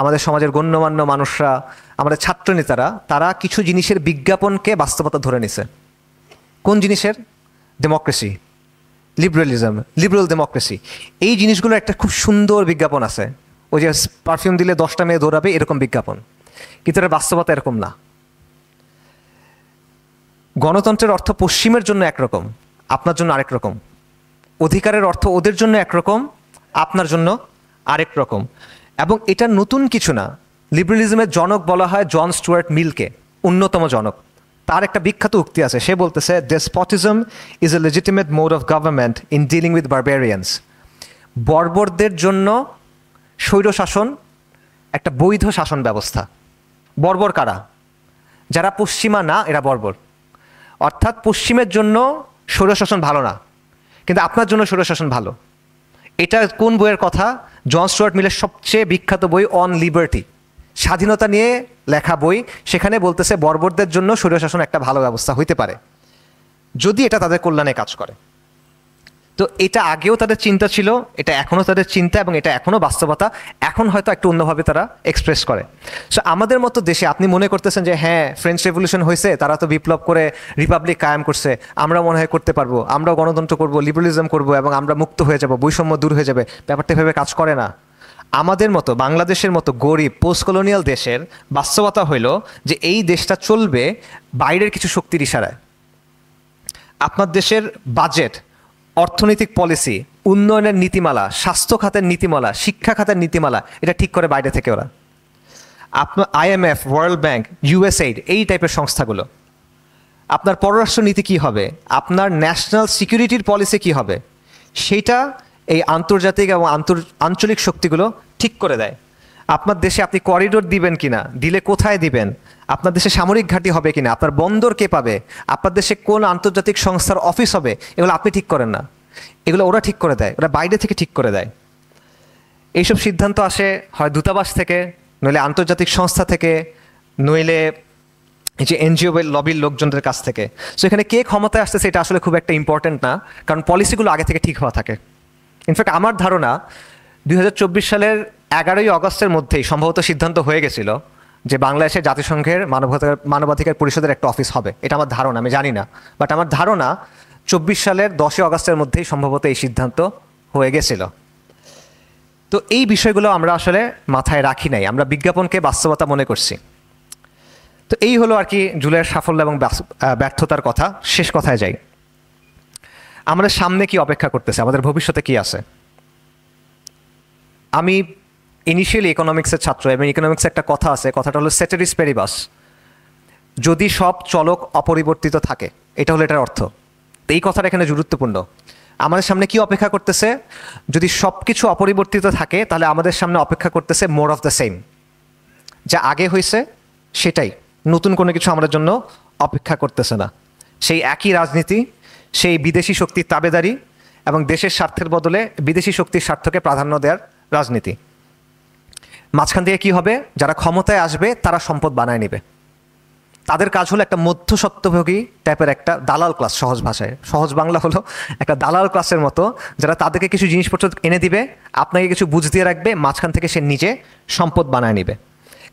আমাদের সমাজের গণ্যমান্য মানুষরা, আমাদের ছাত্র নেতারা, তারা কিছু জিনিসের বিজ্ঞাপনকে বাস্তবতা ধরে নিছে। কোন জিনিসের? ডেমোক্রেসি, লিবারেলিজম, লিবারেল ডেমোক্রেসি, এই জিনিসগুলোর একটা খুব সুন্দর বিজ্ঞাপন আছে। ওই যে পারফিউম দিলে 10টা মেয়ে দৌড়াবে, এরকম বিজ্ঞাপন, কিন্তু এর বাস্তবতা এরকম না। গণতন্ত্রের অর্থ পশ্চিমের জন্য একরকম, আপনার জন্য আরেক রকম। অধিকারের অর্থ ওদের জন্য একরকম, আপনার জন্য আরেক রকম। এবং এটা নতুন কিছু না। লিবারেলিজমের জনক বলা হয় জন স্টুয়ার্ট মিলকে, অন্যতম জনক। তার একটা বিখ্যাত উক্তি আছে, সে বলতেছে, despotism is a legitimate mode of government in dealing with barbarians. বর্বরদের জন্য স্বৈরশাসন একটা বৈধ শাসন ব্যবস্থা। বর্বর কারা? যারা পশ্চিমা না, এরা বর্বর। অর্থাৎ পশ্চিমের জন্য স্বৈরশাসন ভালো না, কিন্তু আপনার জন্য স্বৈরশাসন ভালো। এটা কোন বইয়ের কথা? জন স্টুয়ার্ট মিলের সবচেয়ে বিখ্যাত বই অন লিবার্টি, স্বাধীনতা নিয়ে লেখা বই। সেখানে বলতেছে বর্বরদের জন্য স্বৈরশাসন একটা ভালো ব্যবস্থা হইতে পারে, যদি এটা তাদের কল্যাণে কাজ করে। তো এটা আগেও তাদের চিন্তা ছিল, এটা এখনও তাদের চিন্তা, এবং এটা এখনও বাস্তবতা। এখন হয়তো একটু অন্যভাবে তারা এক্সপ্রেস করে। সো আমাদের মতো দেশে আপনি মনে করতেছেন যে হ্যাঁ, ফ্রেঞ্চ রেভলিউশন হয়েছে, তারা তো বিপ্লব করে রিপাবলিক কায়েম করছে, আমরা মনে হয় করতে পারবো, আমরাও গণতন্ত্র করব, লিবারেলিজম করব, এবং আমরা মুক্ত হয়ে যাব, বৈষম্য দূর হয়ে যাবে। ব্যাপারটা ভেবে কাজ করে না। আমাদের মতো বাংলাদেশের মতো গরিব পোস্ট কলোনিয়াল দেশের বাস্তবতা হইল যে এই দেশটা চলবে বাইরের কিছু শক্তির ইশারায়। আপনার দেশের বাজেট, অর্থনৈতিক পলিসি, উন্নয়নের নীতিমালা, স্বাস্থ্য খাতের নীতিমালা, শিক্ষা খাতের নীতিমালা, এটা ঠিক করে বাইরে থেকে ওরা। আপনার IMF, ওয়ার্ল্ড ব্যাংক, USAID, এই টাইপের সংস্থাগুলো। আপনার পররাষ্ট্র নীতি কী হবে, আপনার ন্যাশনাল সিকিউরিটির পলিসি কী হবে, সেইটা এই আন্তর্জাতিক এবং আঞ্চলিক শক্তিগুলো ঠিক করে দেয়। আপনার দেশে আপনি করিডোর দিবেন কিনা, দিলে কোথায় দিবেন, আপনার দেশে সামরিক ঘাঁটি হবে কিনা, আপনার বন্দর কে পাবে, আপনার দেশে কোন আন্তর্জাতিক সংস্থার অফিস হবে, এগুলো আপনি ঠিক করেন না, এগুলো ওরা ঠিক করে দেয়, ওরা বাইরে থেকে ঠিক করে দেয়। এইসব সিদ্ধান্ত আসে হয় দূতাবাস থেকে, নইলে আন্তর্জাতিক সংস্থা থেকে, নইলে এই যে এনজিও লবির লোকজনদের কাছ থেকে। সো এখানে কে ক্ষমতায় আসতেছে এটা আসলে খুব একটা ইম্পর্টেন্ট না, কারণ পলিসিগুলো আগে থেকে ঠিক হওয়া থাকে। ইনফ্যাক্ট আমার ধারণা 2024 সালের 11ই অগস্টের মধ্যেই সম্ভবত সিদ্ধান্ত হয়ে গেছিল যে বাংলাদেশে জাতিসংঘের মানবাধিকার পরিষদের একটা অফিস হবে। এটা আমার ধারণা, আমি জানি না, বাট আমার ধারণা 24 সালের 10ই অগস্টের মধ্যেই সম্ভবত এই সিদ্ধান্ত হয়ে গেছিল। তো এই বিষয়গুলো আমরা আসলে মাথায় রাখি নাই, আমরা বিজ্ঞাপনকে বাস্তবতা মনে করছি। তো এই হলো আর কি জুলাইয়ের সাফল্য এবং ব্যর্থতার কথা। শেষ কথায় যাই, আমাদের সামনে কি অপেক্ষা করতেছে, আমাদের ভবিষ্যতে কি আছে। আমি ইনিশিয়ালি ইকোনমিক্সের ছাত্র, এবং ইকোনমিক্সে একটা কথা আছে, কথাটা হলো সেটেরিস পেরিবাস, যদি সব চলক অপরিবর্তিত থাকে, এটা হলো এটার অর্থ। তো এই কথাটা এখানে গুরুত্বপূর্ণ। আমাদের সামনে কি অপেক্ষা করতেছে, যদি সব কিছু অপরিবর্তিত থাকে তাহলে আমাদের সামনে অপেক্ষা করতেছে মোর অফ দ্য সেম, যা আগে হয়েছে সেটাই, নতুন কোনো কিছু আমাদের জন্য অপেক্ষা করতেছে না। সেই একই রাজনীতি, সেই বিদেশি শক্তির তাবেদারি এবং দেশের স্বার্থের বদলে বিদেশি শক্তির স্বার্থকে প্রাধান্য দেওয়ার রাজনীতি। মাঝখান থেকে কী হবে, যারা ক্ষমতায় আসবে তারা সম্পদ বানায় নেবে। তাদের কাজ হলো একটা মধ্যস্বত্বভোগী টাইপের একটা দালাল ক্লাস, সহজ ভাষায়, সহজ বাংলা হলো একটা দালাল ক্লাসের মতো, যারা তাদেরকে কিছু জিনিসপত্র এনে দিবে, আপনাকে কিছু বুঝ দিয়ে রাখবে, মাঝখান থেকে সে নিজে সম্পদ বানায় নেবে।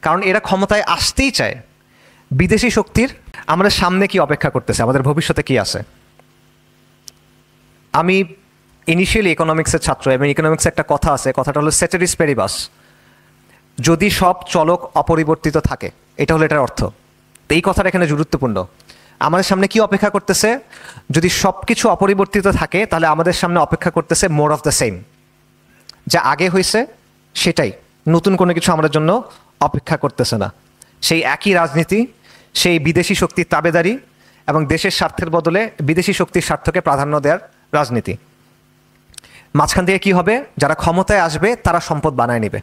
কারণ এরা ক্ষমতায় আসতেই চায় বিদেশি শক্তির। আমাদের সামনে কি অপেক্ষা করতেছে, আমাদের ভবিষ্যতে কি আছে। আমি ইনিশিয়ালি ইকোনমিক্সের ছাত্র, এবং ইকোনমিক্সে একটা কথা আছে, কথাটা হলো সেটেরিস পেরিবাস, যদি সব চলক অপরিবর্তিত থাকে, এটা হলো এটার অর্থ। তো এই কথাটা এখানে গুরুত্বপূর্ণ। আমাদের সামনে কি অপেক্ষা করতেছে, যদি সব কিছু অপরিবর্তিত থাকে তাহলে আমাদের সামনে অপেক্ষা করতেছে মোর অফ দ্য সেম, যা আগে হয়েছে সেটাই, নতুন কোনো কিছু আমাদের জন্য অপেক্ষা করতেছে না। সেই একই রাজনীতি, সেই বিদেশি শক্তির তাবেদারি এবং দেশের স্বার্থের বদলে বিদেশি শক্তির স্বার্থকে প্রাধান্য দেওয়ার রাজনীতি। মাঝখান থেকে কী হবে, যারা ক্ষমতায় আসবে তারা সম্পদ বানায় নেবে।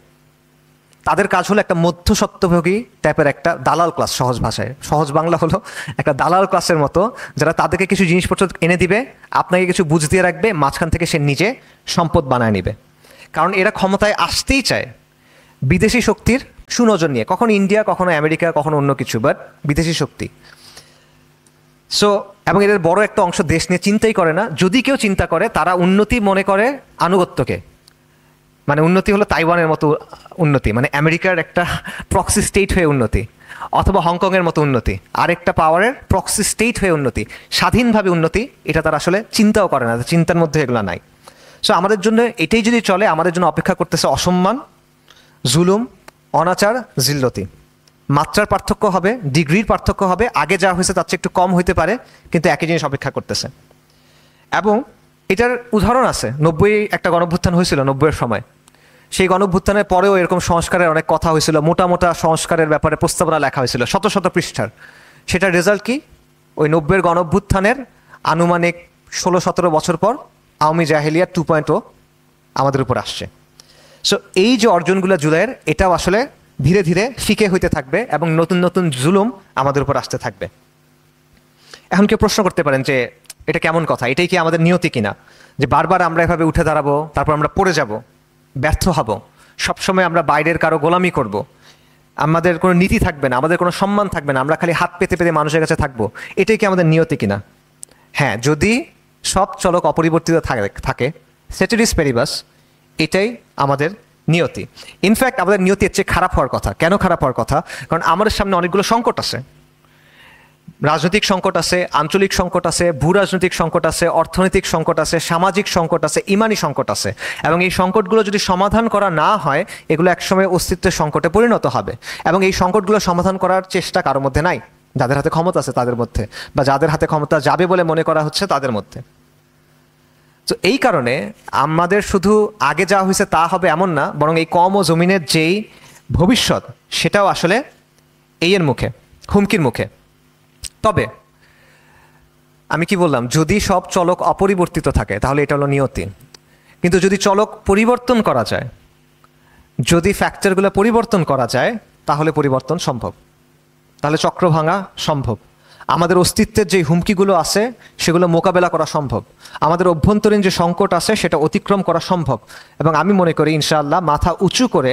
তাদের কাজ হলো একটা মধ্যস্বত্বভোগী টাইপের একটা দালাল ক্লাস, সহজ ভাষায়, সহজ বাংলা হলো একটা দালাল ক্লাসের মতো, যারা তাদেরকে কিছু জিনিসপত্র এনে দিবে, আপনাকে কিছু বুঝ দিয়ে রাখবে, মাঝখান থেকে সে নিজে সম্পদ বানায় নেবে। কারণ এরা ক্ষমতায় আসতেই চায় বিদেশি শক্তির সুনজর নিয়ে, কখনো ইন্ডিয়া, কখনো আমেরিকা, কখনো অন্য কিছু, বাট বিদেশি শক্তি। সো এবং এদের বড় একটা অংশ দেশ নিয়ে চিন্তাই করে না। যদি কেউ চিন্তা করে, তারা উন্নতি মনে করে আনুগত্যকে, মানে উন্নতি হলো তাইওয়ানের মতো উন্নতি, মানে আমেরিকার একটা প্রক্সি স্টেট হয়ে উন্নতি, অথবা হংকংয়ের মতো উন্নতি, আরেকটা পাওয়ারের প্রক্সি স্টেট হয়ে উন্নতি, স্বাধীনভাবে উন্নতি, এটা তারা আসলে চিন্তাও করে না, চিন্তার মধ্যে এগুলো নাই। সো আমাদের জন্য এটাই যদি চলে, আমাদের জন্য অপেক্ষা করতেছে অসম্মান, জুলুম, অনাচার, জিল্লতি। মাত্রার পার্থক্য হবে, ডিগ্রির পার্থক্য হবে, আগে যা হয়েছে তার চেয়ে একটু কম হইতে পারে, কিন্তু একই জিনিস অপেক্ষা করতেছে। এবং এটার উদাহরণ আছে, 90 একটা গণঅভ্যুত্থান হয়েছিল 90-এর সময়। সেই গণঅভ্যুত্থানের পরেও এরকম সংস্কারের অনেক কথা হয়েছিল, মোটা মোটা সংস্কারের ব্যাপারে প্রস্তাবনা লেখা হয়েছিল, শত শত পৃষ্ঠার। সেটার রেজাল্ট কি, ওই 90-এর গণঅভ্যুত্থানের আনুমানিক 16-17 বছর পর আওয়ামী জাহেলিয়া 2.0 আমাদের উপর আসছে। সো এই যে অর্জনগুলো জুলাইয়ের, এটাও আসলে ধীরে ধীরে ফিকে হইতে থাকবে এবং নতুন নতুন জুলুম আমাদের উপর আসতে থাকবে। এখন কেউ প্রশ্ন করতে পারেন যে এটা কেমন কথা, এটাই কি আমাদের নিয়তি কিনা, যে বারবার আমরা এভাবে উঠে দাঁড়াবো, তারপর আমরা পড়ে যাব, ব্যর্থ হব, সবসময় আমরা বাইরের কারো গোলামি করব, আমাদের কোনো নীতি থাকবে না, আমাদের কোনো সম্মান থাকবে না, আমরা খালি হাত পেতে পেতে মানুষের কাছে থাকবো, এটাই কি আমাদের নিয়তি কিনা। হ্যাঁ, যদি সব চলক অপরিবর্তিত থাকে, সেটেরিস পেরিবাস, এটাই আমাদের নিয়তি। ইনফ্যাক্ট আমাদের নিয়তি এর চেয়ে খারাপ হওয়ার কথা। কেন খারাপ হওয়ার কথা, কারণ আমাদের সামনে অনেকগুলো সংকট আছে, রাজনৈতিক সংকট আছে, আঞ্চলিক সংকট আছে, ভূ রাজনৈতিক সংকট আছে, অর্থনৈতিক সংকট আছে, সামাজিক সংকট আছে, ইমানি সংকট আছে। এবং এই সংকটগুলো যদি সমাধান করা না হয়, এগুলো একসময় অস্তিত্বের সংকটে পরিণত হবে। এবং এই সংকটগুলো সমাধান করার চেষ্টা কারোর মধ্যে নাই, যাদের হাতে ক্ষমতা আছে তাদের মধ্যে, বা যাদের হাতে ক্ষমতা যাবে বলে মনে করা হচ্ছে তাদের মধ্যে। তো এই কারণে আমাদের শুধু আগে যা হয়েছে তা হবে এমন না, বরং এই কম ও জমিনের যেই ভবিষ্যৎ, সেটাও আসলে এর মুখে, হুমকির মুখে। তবে আমি কি বললাম, যদি সব চলক অপরিবর্তিত থাকে তাহলে এটা হলো নিয়তি। কিন্তু যদি চলক পরিবর্তন করা যায়, যদি ফ্যাক্টরগুলো পরিবর্তন করা যায়, তাহলে পরিবর্তন সম্ভব, তাহলে চক্র ভাঙা সম্ভব। আমাদের অস্তিত্বের যে হুমকিগুলো আছে সেগুলো মোকাবেলা করা সম্ভব, আমাদের অভ্যন্তরীণ যে সংকট আছে সেটা অতিক্রম করা সম্ভব। এবং আমি মনে করি ইনশাআল্লাহ মাথা উঁচু করে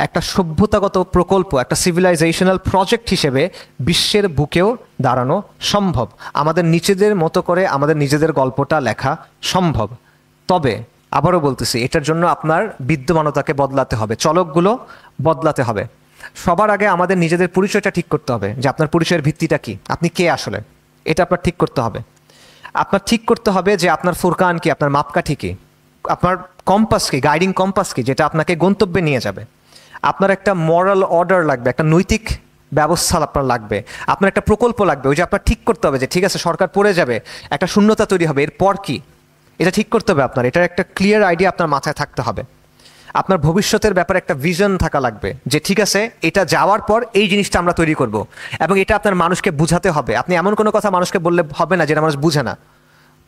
একটা সভ্যতাগত প্রকল্প, একটা সিভিলাইজেশনাল প্রজেক্ট হিসেবে বিশ্বের বুকেও দাঁড়ানো সম্ভব। আমাদের নিজেদের মতো করে আমাদের নিজেদের গল্পটা লেখা সম্ভব। তবে আবারও বলতেছি, এটার জন্য আপনার বিদ্যমানতাকে বদলাতে হবে, চলকগুলো বদলাতে হবে। সবার আগে আমাদের নিজেদের পরিচয়টা ঠিক করতে হবে, যে আপনার পরিচয়ের ভিত্তিটা কি, আপনি কে আসলে, এটা আপনার ঠিক করতে হবে। আপনার ঠিক করতে হবে যে আপনার ফুরকান কি, আপনার মাপকাঠি কি, আপনার কম্পাস কি, গাইডিং কম্পাস কি, যেটা আপনাকে গন্তব্যে নিয়ে যাবে। আপনার একটা মরাল অর্ডার লাগবে, একটা নৈতিক ব্যবস্থা আপনার লাগবে, আপনার একটা প্রকল্প লাগবে। ওই যে আপনার ঠিক করতে হবে যে ঠিক আছে সরকার পড়ে যাবে, একটা শূন্যতা তৈরি হবে, এরপর কি, এটা ঠিক করতে হবে আপনার। এটার একটা ক্লিয়ার আইডিয়া আপনার মাথায় থাকতে হবে। আপনার ভবিষ্যতের ব্যাপারে একটা ভিশন থাকা লাগবে, যে ঠিক আছে এটা যাওয়ার পর এই জিনিসটা আমরা তৈরি করব, এবং এটা আপনার মানুষকে বুঝাতে হবে। আপনি এমন কোনো কথা মানুষকে বললে হবে না যেটা মানুষ বুঝে না।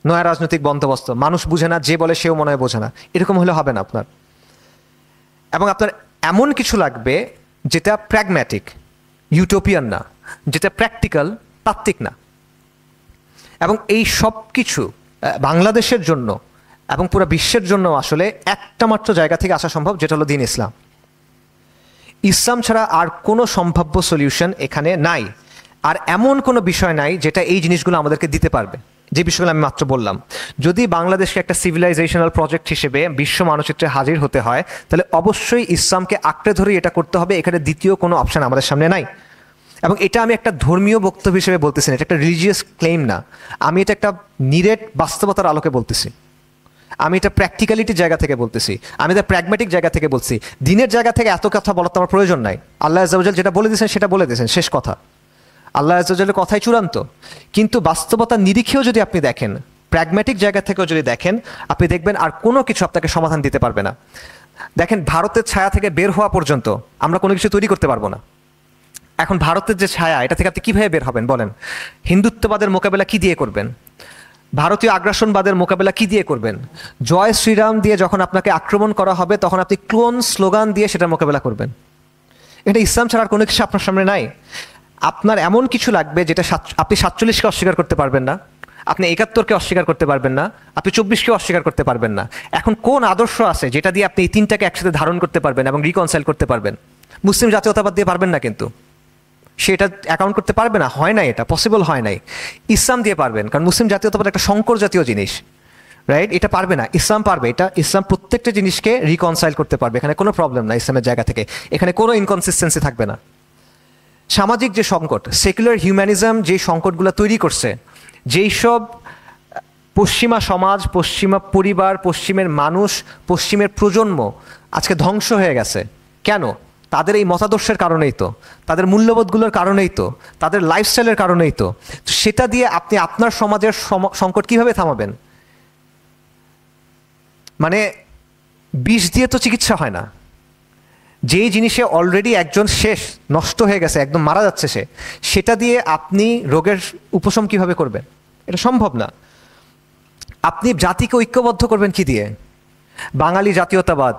নয়া রাজনৈতিক বন্দোবস্ত, মানুষ বুঝে না, যে বলে সেও মনে হয় বোঝে না, এরকম হলে হবে না আপনার। এবং আপনার এমন কিছু লাগবে যেটা প্র্যাগম্যাটিক, ইউটোপিয়ান না, যেটা প্র্যাকটিক্যাল, তাত্ত্বিক না। এবং এই সব কিছু বাংলাদেশের জন্য এবং পুরো বিশ্বের জন্য আসলে একটা মাত্র জায়গা থেকে আসা সম্ভব, যেটা হলো দ্বীন ইসলাম। ইসলাম ছাড়া আর কোনো সম্ভাব্য সলিউশন এখানে নাই। আর এমন কোনো বিষয় নাই যেটা এই জিনিসগুলো আমাদেরকে দিতে পারবে, যে বিষয়গুলো আমি মাত্র বললাম। যদি বাংলাদেশকে একটা সিভিলাইজেশনাল প্রজেক্ট হিসেবে বিশ্ব মানচিত্রে হাজির হতে হয়, তাহলে অবশ্যই ইসলামকে আঁকড়ে ধরে এটা করতে হবে। এখানে দ্বিতীয় কোনো অপশন আমাদের সামনে নাই। এবং এটা আমি একটা ধর্মীয় বক্তব্য হিসেবে বলতেছি না, এটা একটা রিলিজিয়াস ক্লেম না, আমি এটা একটা নিরেট বাস্তবতার আলোকে বলতেছি। আমি এটা প্র্যাকটিক্যালিটির জায়গা থেকে বলতেছি, আমি এটা প্র্যাগম্যাটিক জায়গা থেকে বলছি। দিনের জায়গা থেকে এত কথা বলার তো আমার প্রয়োজন নাই। আল্লাহ আজ্জা ওয়া জাল যেটা বলে দিয়েছেন সেটা বলে দিয়েছেন, শেষ কথা। আল্লাহ আজ্জা ওয়া জালের কথাই চূড়ান্ত। কিন্তু বাস্তবতার নিরিখেও যদি আপনি দেখেন, প্র্যাগম্যাটিক জায়গা থেকেও যদি দেখেন, আপনি দেখবেন আর কোনো কিছু আপনাকে সমাধান দিতে পারবে না। দেখেন, ভারতের ছায়া থেকে বের হওয়া পর্যন্ত আমরা কোনো কিছু তৈরি করতে পারবো না। এখন ভারতের যে ছায়া, এটা থেকে আপনি কীভাবে বের হবেন বলেন? হিন্দুত্ববাদের মোকাবেলা কী দিয়ে করবেন? ভারতীয় আগ্রাসনবাদের মোকাবেলা কি দিয়ে করবেন? জয় শ্রীরাম দিয়ে যখন আপনাকে আক্রমণ করা হবে, তখন আপনি ক্লোন স্লোগান দিয়ে সেটার মোকাবেলা করবেন। এটা ইসলাম ছাড়া আর কোনো কিছু আপনার সামনে নাই। আপনার এমন কিছু লাগবে যেটা আপনি 47-কে অস্বীকার করতে পারবেন না, আপনি 71-কে অস্বীকার করতে পারবেন না, আপনি 24-কে অস্বীকার করতে পারবেন না। এখন কোন আদর্শ আছে যেটা দিয়ে আপনি এই তিনটাকে একসাথে ধারণ করতে পারবেন এবং রিকনসাইল করতে পারবেন? মুসলিম জাতীয়তাবাদ দিয়ে পারবেন না, কিন্তু সেটা অ্যাকাউন্ট করতে পারবে না, হয় নাই, এটা পসিবল হয় নাই। ইসলাম দিয়ে পারবেন, কারণ মুসলিম জাতীয়তাবাদ একটা সংকর জাতীয় জিনিস, রাইট? এটা পারবে না, ইসলাম পারবে। এটা ইসলাম প্রত্যেকটা জিনিসকে রিকনসাইল করতে পারবে, এখানে কোনো প্রবলেম না ইসলামের জায়গা থেকে, এখানে কোনো ইনকনসিস্টেন্সি থাকবে না। সামাজিক যে সংকট, সেকুলার হিউম্যানিজম যে সংকটগুলো তৈরি করছে, যেই সব পশ্চিমা সমাজ, পশ্চিমা পরিবার, পশ্চিমের মানুষ, পশ্চিমের প্রজন্ম আজকে ধ্বংস হয়ে গেছে, কেন? তাদের এই মতাদর্শের কারণেই তো, তাদের মূল্যবোধগুলোর কারণেই তো, তাদের লাইফস্টাইলের কারণেই তো। সেটা দিয়ে আপনি আপনার সমাজের সংকট কিভাবে থামাবেন? মানে বিষ দিয়ে তো চিকিৎসা হয় না। যেই জিনিসে অলরেডি একজন শেষ, নষ্ট হয়ে গেছে, একদম মারা যাচ্ছে সে, সেটা দিয়ে আপনি রোগের উপশম কিভাবে করবেন? এটা সম্ভব না। আপনি জাতিকে ঐক্যবদ্ধ করবেন কি দিয়ে? বাঙালি জাতীয়তাবাদ,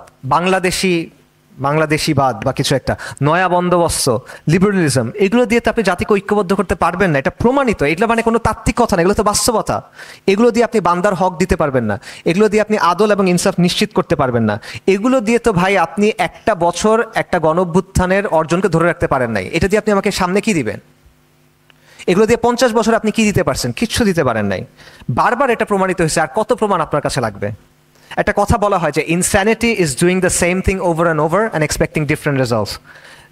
বাংলাদেশিবাদ বা কিছু একটা, নয়া বন্দোবস্ত, লিবারেলিজম, এগুলো দিয়ে তো আপনি জাতিকে ঐক্যবদ্ধ করতে পারবেন না, এটা প্রমাণিত। এগুলো মানে কোনো তাত্ত্বিক কথা না, এগুলো তো বাস্তবতা। এগুলো দিয়ে আপনি বান্দার হক দিতে পারবেন না, এগুলো দিয়ে আপনি আদল এবং ইনসাফ নিশ্চিত করতে পারবেন না। এগুলো দিয়ে তো ভাই আপনি একটা বছর একটা গণঅভ্যুত্থানের অর্জনকে ধরে রাখতে পারেন নাই, এটা দিয়ে আপনি আমাকে সামনে কি দিবেন? এগুলো দিয়ে 50 বছর আপনি কি দিতে পারছেন? কিচ্ছু দিতে পারেন নাই। বারবার এটা প্রমাণিত হয়েছে, আর কত প্রমাণ আপনার কাছে লাগবে? একটা কথা বলা হয় যে insanity is doing the same thing over and over and expecting different results.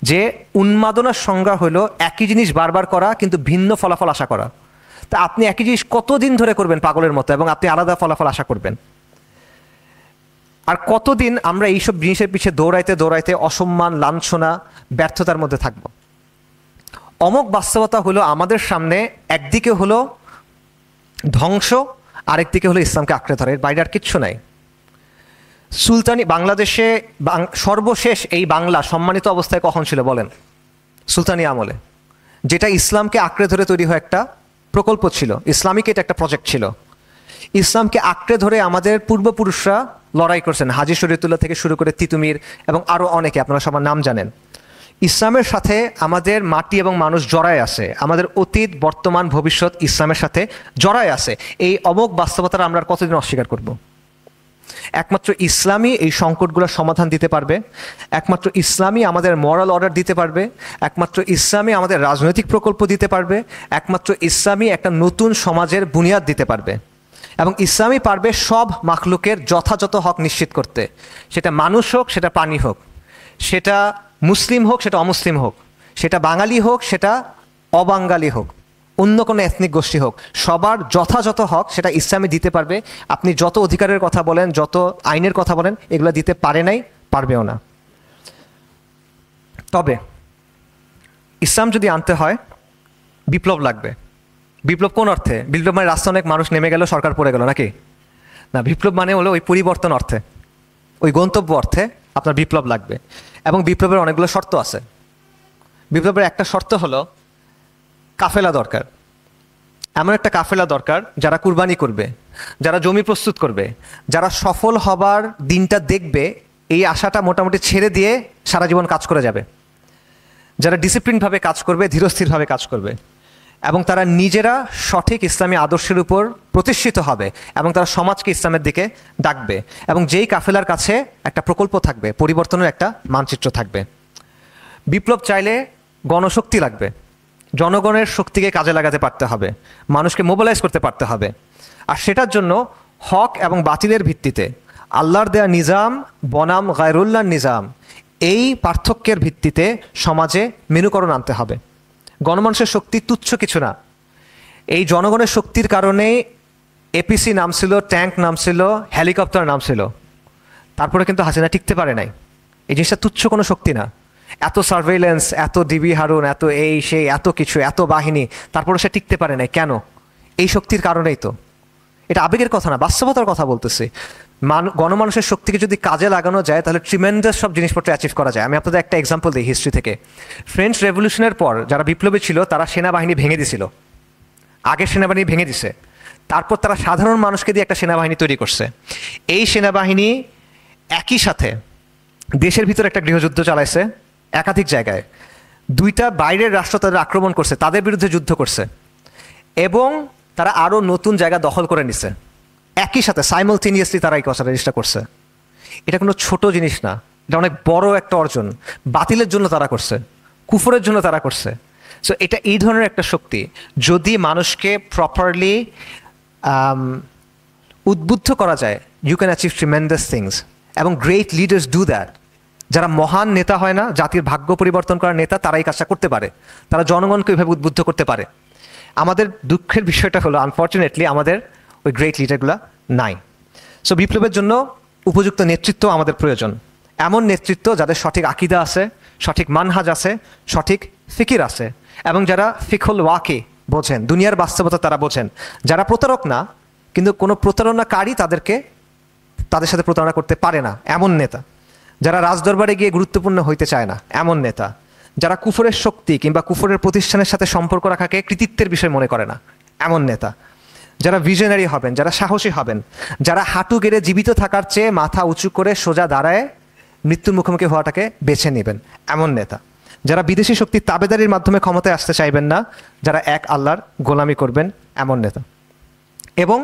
যে উন্মাদনার সংজ্ঞা হলো একই জিনিস বারবার করা কিন্তু ভিন্ন ফলাফল আশা করা। তা আপনি একই জিনিস কতদিন ধরে করবেন পাগলের মতো, এবং আপনি আলাদা ফলাফল আশা করবেন? আর কতদিন আমরা এইসব জিনিসের পিছিয়ে দৌড়াইতে দৌড়াইতে অসম্মান, লাঞ্ছনা, ব্যর্থতার মধ্যে থাকব? অমোঘ বাস্তবতা হলো আমাদের সামনে, একদিকে হলো ধ্বংস, আরেকদিকে হলো ইসলামকে আঁকড়ে ধরে, এর বাইরে আর কিচ্ছু নাই। সুলতানি বাংলাদেশে সর্বশেষ এই বাংলা সম্মানিত অবস্থায় কখন ছিল বলেন? সুলতানি আমলে, যেটা ইসলামকে আঁকড়ে ধরে তৈরি হয় একটা প্রকল্প ছিল, ইসলামিক এটা একটা প্রজেক্ট ছিল। ইসলামকে আঁকড়ে ধরে আমাদের পূর্বপুরুষরা লড়াই করছেন, হাজী শরীয়তুল্লাহ থেকে শুরু করে তিতুমির এবং আরও অনেকে, আপনারা সবার নাম জানেন। ইসলামের সাথে আমাদের মাটি এবং মানুষ জড়ায় আছে, আমাদের অতীত বর্তমান ভবিষ্যৎ ইসলামের সাথে জড়ায় আছে। এই অমোঘ বাস্তবতাটা আমরা আর কতদিন অস্বীকার করব? একমাত্র ইসলামই এই সংকটগুলোর সমাধান দিতে পারবে, একমাত্র ইসলামই আমাদের মরাল অর্ডার দিতে পারবে, একমাত্র ইসলামই আমাদের রাজনৈতিক প্রকল্প দিতে পারবে, একমাত্র ইসলামই একটা নতুন সমাজের বুনিয়াদ দিতে পারবে। এবং ইসলামই পারবে সব মাখলুকের যথাযথ হক নিশ্চিত করতে, সেটা মানুষ হোক, সেটা প্রাণী হোক, সেটা মুসলিম হোক, সেটা অমুসলিম হোক, সেটা বাঙালি হোক, সেটা অবাঙালি হোক, অন্য কোনো এথনিক গোষ্ঠী হোক, সবার যথাযথ হক সেটা ইসলামে দিতে পারবে। আপনি যত অধিকারের কথা বলেন, যত আইনের কথা বলেন, এগুলো দিতে পারে নাই, পারবেও না। তবে ইসলাম যদি আনতে হয় বিপ্লব লাগবে। বিপ্লব কোন অর্থে? বিপ্লব মানে রাস্তা অনেক মানুষ নেমে গেল, সরকার পড়ে গেল, নাকি? না, বিপ্লব মানে হলো ওই পরিবর্তন অর্থে, ওই গন্তব্য অর্থে আপনার বিপ্লব লাগবে। এবং বিপ্লবের অনেকগুলো শর্ত আছে। বিপ্লবের একটা শর্ত হলো কাফেলা দরকার, এমন একটা কাফেলা দরকার যারা কুরবানি করবে, যারা জমি প্রস্তুত করবে, যারা সফল হবার দিনটা দেখবে এই আশাটা মোটামুটি ছেড়ে দিয়ে সারা জীবন কাজ করে যাবে, যারা ডিসিপ্লিনভাবে কাজ করবে, ধীরস্থিরভাবে কাজ করবে, এবং তারা নিজেরা সঠিক ইসলামী আদর্শের উপর প্রতিষ্ঠিত হবে, এবং তারা সমাজকে ইসলামের দিকে ডাকবে। এবং যেই কাফেলার কাছে একটা প্রকল্প থাকবে, পরিবর্তনের একটা মানচিত্র থাকবে। বিপ্লব চাইলে গণশক্তি লাগবে, জনগণের শক্তিকে কাজে লাগাতে পারতে হবে, মানুষকে মোবিলাইজ করতে পারতে হবে। আর সেটার জন্য হক এবং বাতিলের ভিত্তিতে, আল্লাহর দেয়া নিজাম বনাম গায়রুল্লাহর নিজাম, এই পার্থক্যের ভিত্তিতে সমাজে মেনুকরণ আনতে হবে। গণমানুষের শক্তি তুচ্ছ কিছু না। এই জনগণের শক্তির কারণে এপিসি নাম ছিল, ট্যাঙ্ক নাম ছিল, হেলিকপ্টার নাম ছিল, তারপরে কিন্তু হাসিনা টিকতে পারে নাই। এই জিনিসটা তুচ্ছ কোনো শক্তি না। এত সার্ভেইলেন্স, এত ডিবি হারুন, এত এই সেই, এত কিছু, এত বাহিনী, তারপরে সে টিকতে পারে নাই কেন? এই শক্তির কারণেই তো। এটা আবেগের কথা না, বাস্তবতার কথা বলতেছি। গণমানুষের শক্তিকে যদি কাজে লাগানো যায় তাহলে ট্রিমেন্ডাস সব জিনিসপত্র অ্যাচিভ করা যায়। আমি আপনাদের একটা এক্সাম্পল দিই হিস্ট্রি থেকে। ফ্রেঞ্চ রেভলিউশনের পর যারা বিপ্লবী ছিল তারা সেনাবাহিনী ভেঙে দিছিল, আগের সেনাবাহিনী ভেঙে দিছে, তারপর তারা সাধারণ মানুষকে দিয়ে একটা সেনাবাহিনী তৈরি করছে। এই সেনাবাহিনী একই সাথে দেশের ভিতরে একটা গৃহযুদ্ধ চালাইছে একাধিক জায়গায়, দুইটা বাইরের রাষ্ট্র তাদের আক্রমণ করছে, তাদের বিরুদ্ধে যুদ্ধ করছে, এবং তারা আরও নতুন জায়গা দখল করে নিছে। একই সাথে সাইমালটেনিয়াসলি তারা এই জিনিসটা করছে। এটা কোনো ছোট জিনিস না, এটা অনেক বড় একটা অর্জন। বাতিলের জন্য তারা করছে, কুফরের জন্য তারা করছে। সো এটা এই ধরনের একটা শক্তি, যদি মানুষকে প্রপারলি উদ্বুদ্ধ করা যায়, you can achieve tremendous things. এবং গ্রেট লিডার্স ডু দ্যাট। যারা মহান নেতা হয় না, জাতির ভাগ্য পরিবর্তন করার নেতা, তারাই কাজটা করতে পারে, তারা জনগণকে ওইভাবে উদ্বুদ্ধ করতে পারে। আমাদের দুঃখের বিষয়টা হলো আনফর্চুনেটলি আমাদের ওই গ্রেট লিডারগুলো নাই। সো বিপ্লবের জন্য উপযুক্ত নেতৃত্ব আমাদের প্রয়োজন, এমন নেতৃত্ব যাদের সঠিক আকিদা আছে, সঠিক মানহাজ আছে, সঠিক ফিকির আছে, এবং যারা ফিকহুল ওয়াকি বোঝেন, দুনিয়ার বাস্তবতা তারা বোঝেন, যারা প্রতারক না কিন্তু কোনো প্রতারণাকারী তাদের সাথে প্রতারণা করতে পারে না, এমন নেতা। যারা রাজদরবারে গিয়ে গুরুত্বপূর্ণ হইতে চায় না, এমন নেতা। যারা কুফরের শক্তি কিংবা কুফরের প্রতিষ্ঠানের সাথে সম্পর্ক রাখাকে কৃতিত্বের বিষয় মনে করে না, এমন নেতা। যারা ভিশনারি হবেন, যারা সাহসী হবেন, যারা হাঁটু গেড়ে জীবিত থাকার চেয়ে মাথা উঁচু করে সোজা দাঁড়ায় মৃত্যুর মুখোমুখি হওয়াটাকে বেছে নেবেন, এমন নেতা। যারা বিদেশি শক্তির তাবেদারির মাধ্যমে ক্ষমতায় আসতে চাইবেন না, যারা এক আল্লাহর গোলামি করবেন, এমন নেতা। এবং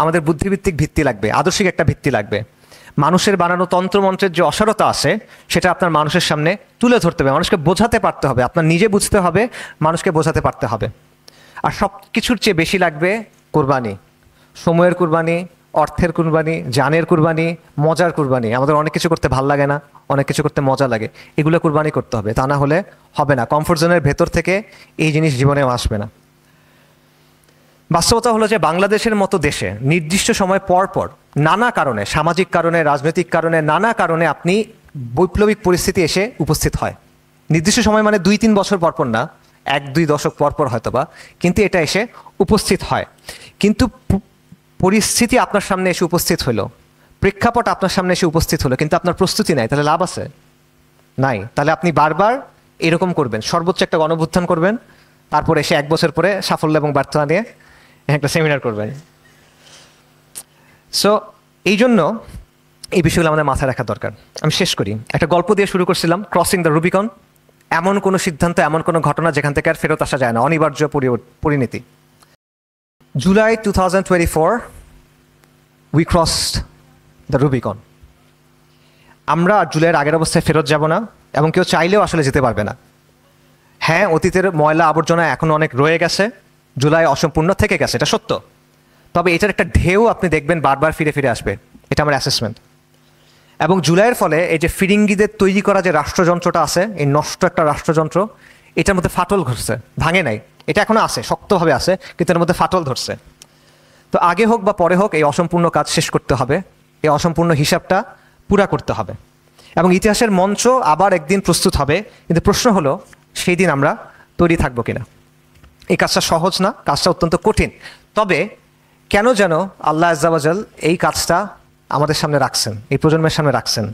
আমাদের বুদ্ধিভিত্তিক ভিত্তি লাগবে, আদর্শিক একটা ভিত্তি লাগবে। মানুষের বানানো তন্ত্রমন্ত্রের যে অসারতা আছে সেটা আপনার মানুষের সামনে তুলে ধরতে হবে, মানুষকে বোঝাতে পারতে হবে, আপনার নিজে বুঝতে হবে, মানুষকে বোঝাতে পারতে হবে। আর সব কিছুর চেয়ে বেশি লাগবে কুরবানি, সময়ের কুরবানি, অর্থের কুরবানি, জানের কুরবানি, মজার কুরবানি। আমাদের অনেক কিছু করতে ভাল লাগে না, অনেক কিছু করতে মজা লাগে, এগুলো কুরবানি করতে হবে, তা না হলে হবে না। কমফোর্ট জোনের ভেতর থেকে এই জিনিস জীবনেও আসবে না। বাস্তবতা হলো যে বাংলাদেশের মতো দেশে নির্দিষ্ট সময় পর পর নানা কারণে, সামাজিক কারণে, রাজনৈতিক কারণে, নানা কারণে আপনি বৈপ্লবিক পরিস্থিতি এসে উপস্থিত হয়। নির্দিষ্ট সময় মানে 2-3 বছর পরপর না, 1-2 দশক পরপর হয়তোবা, কিন্তু এটা এসে উপস্থিত হয়। কিন্তু পরিস্থিতি আপনার সামনে এসে উপস্থিত হলো, প্রেক্ষাপট আপনার সামনে এসে উপস্থিত হলো, কিন্তু আপনার প্রস্তুতি নাই, তাহলে লাভ আছে? নাই। তাহলে আপনি বারবার এরকম করবেন, সর্বোচ্চ একটা গণঅভ্যুত্থান করবেন, তারপরে এসে 1 বছর পরে সাফল্য এবং ব্যর্থতা নিয়ে একটা সেমিনার করবেন। সো এই জন্য এই বিষয়গুলো আমাদের মাথায় রাখা দরকার। আমি শেষ করি, একটা গল্প দিয়ে শুরু করছিলাম, ক্রসিং দ্য রুবিকন। এমন কোনো সিদ্ধান্ত, এমন কোনো ঘটনা যেখান থেকে আর ফেরত আসা যায় না, অনিবার্য পরিণতি। July 2024 we crossed the Rubicon. আমরা জুলাইয়ের আগের অবস্থায় ফেরত যাব না, এবং কেউ চাইলেও আসলে যেতে পারবে না। হ্যাঁ, অতীতের ময়লা আবর্জনা এখন অনেক রয়ে গেছে, জুলাই অসম্পূর্ণ থেকে গেছে, এটা সত্য। তবে এটার একটা ঢেউ আপনি দেখবেন বারবার ফিরে ফিরে আসবে, এটা আমার অ্যাসেসমেন্ট। এবং জুলাইয়ের ফলে এই যে ফিরিঙ্গিদের তৈরি করা যে রাষ্ট্রযন্ত্রটা আছে, এই নষ্ট একটা রাষ্ট্রযন্ত্র, এটার মধ্যে ফাটল ঘটছে, ভাঙে নাই, এটা এখনও আছে, শক্তভাবে আছে, কিন্তু এর মধ্যে ফাটল ধরছে। তো আগে হোক বা পরে হোক এই অসম্পূর্ণ কাজ শেষ করতে হবে, এই অসম্পূর্ণ হিসাবটা পুরা করতে হবে, এবং ইতিহাসের মঞ্চ আবার একদিন প্রস্তুত হবে। কিন্তু প্রশ্ন হলো সেই দিন আমরা তৈরি থাকবো কিনা। এই কাজটা সহজ না, কাজটা অত্যন্ত কঠিন। তবে কেন যেন আল্লাহ আজ্জা ওয়াজাল এই কাজটা আমাদের সামনে রাখছেন, এই প্রজন্মের সামনে রাখছেন।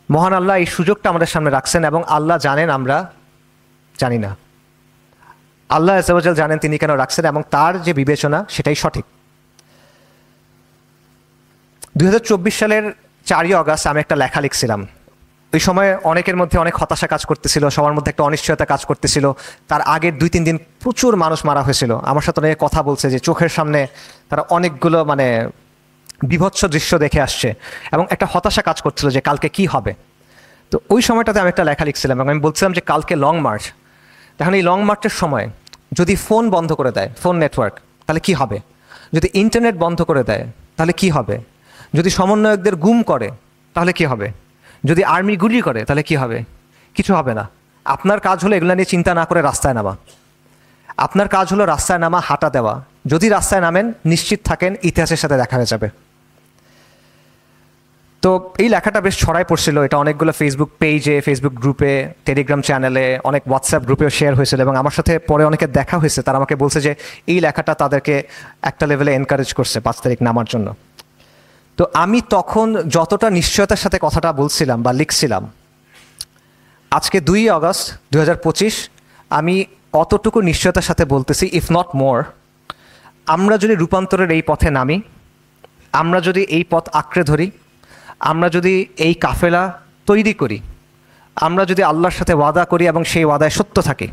মহান আল্লাহ এই সুযোগটা আমাদের সামনে রাখছেন, এবং আল্লাহ জানেন, আমরা জানি না। আল্লাহ আজ্জা ওয়াজাল জানেন তিনি কেন রাখছেন, এবং তার যে বিবেচনা সেটাই সঠিক। 2024 সালের 4ই অগাস্ট আমি একটা লেখা লিখছিলাম। ওই সময় অনেকের মধ্যে অনেক হতাশা কাজ করতেছিল, সবার মধ্যে একটা অনিশ্চয়তা কাজ করতেছিল। তার আগের 2-3 দিন প্রচুর মানুষ মারা হয়েছিল। আমার সাথে অনেকে কথা বলছে যে চোখের সামনে তারা অনেকগুলো বিভৎস দৃশ্য দেখে আসছে, এবং একটা হতাশা কাজ করছিল যে কালকে কি হবে। তো ওই সময়টাতে আমি একটা লেখা লিখছিলাম, এবং আমি বলছিলাম যে কালকে লং মার্চ। এখন এই লং মার্চের সময় যদি ফোন বন্ধ করে দেয়, ফোন নেটওয়ার্ক, তাহলে কি হবে? যদি ইন্টারনেট বন্ধ করে দেয় তাহলে কি হবে? যদি সমন্বয়কদের গুম করে তাহলে কি হবে? যদি আর্মি গুলি করে তাহলে কি হবে? কিছু হবে না। আপনার কাজ হলো এগুলো নিয়ে চিন্তা না করে রাস্তায় নামা। আপনার কাজ হলো রাস্তায় নামা, হাঁটা দেওয়া। যদি রাস্তায় নামেন নিশ্চিত থাকেন ইতিহাসের সাথে দেখা হয়ে যাবে। তো এই লেখাটা বেশ ছড়ায় পড়ছিল, এটা অনেকগুলো ফেসবুক পেজে, ফেসবুক গ্রুপে, টেলিগ্রাম চ্যানেলে, অনেক হোয়াটসঅ্যাপ গ্রুপেও শেয়ার হয়েছিল, এবং আমার সাথে পরে অনেকে দেখা হয়েছে, তারা আমাকে বলছে যে এই লেখাটা তাদেরকে একটা লেভেলে এনকারেজ করছে 5 তারিখ নামার জন্য। তো আমি তখন যতটা নিশ্চয়তার সাথে কথাটা বলছিলাম বা লিখছিলাম, আজকে 2 আগস্ট 2025 আমি অতটুকু নিশ্চয়তার সাথে বলতেছি, ইফ নট মোর, আমরা যদি রূপান্তরের এই পথে নামি, আমরা যদি এই পথ আঁকড়ে ধরি, আমরা যদি এই কাফেলা তৈরি করি, আমরা যদি আল্লাহর সাথে ওয়াদা করি এবং সেই ওয়াদায় সত্য থাকি,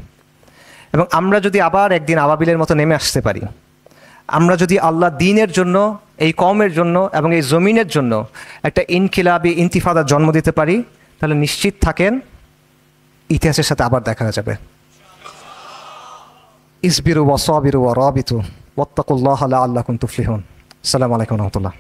এবং আমরা যদি আবার একদিন আবাবিলের মতো নেমে আসতে পারি, আমরা যদি আল্লাহ দ্বীনের জন্য, এই কওমের জন্য এবং এই জমিনের জন্য একটা ইনকিলাবি ইন্তিফাদার জন্ম দিতে পারি, তাহলে নিশ্চিত থাকেন ইতিহাসের সাথে আবার দেখা যাবে। ইসবিরু ওয়া সাবিরু ওয়া রাবিতু ওয়াত্তাকুল্লাহা লাআল্লাকুম তুফলিহুন। আসসালামু আলাইকুম ওয়া রাহমাতুল্লাহ।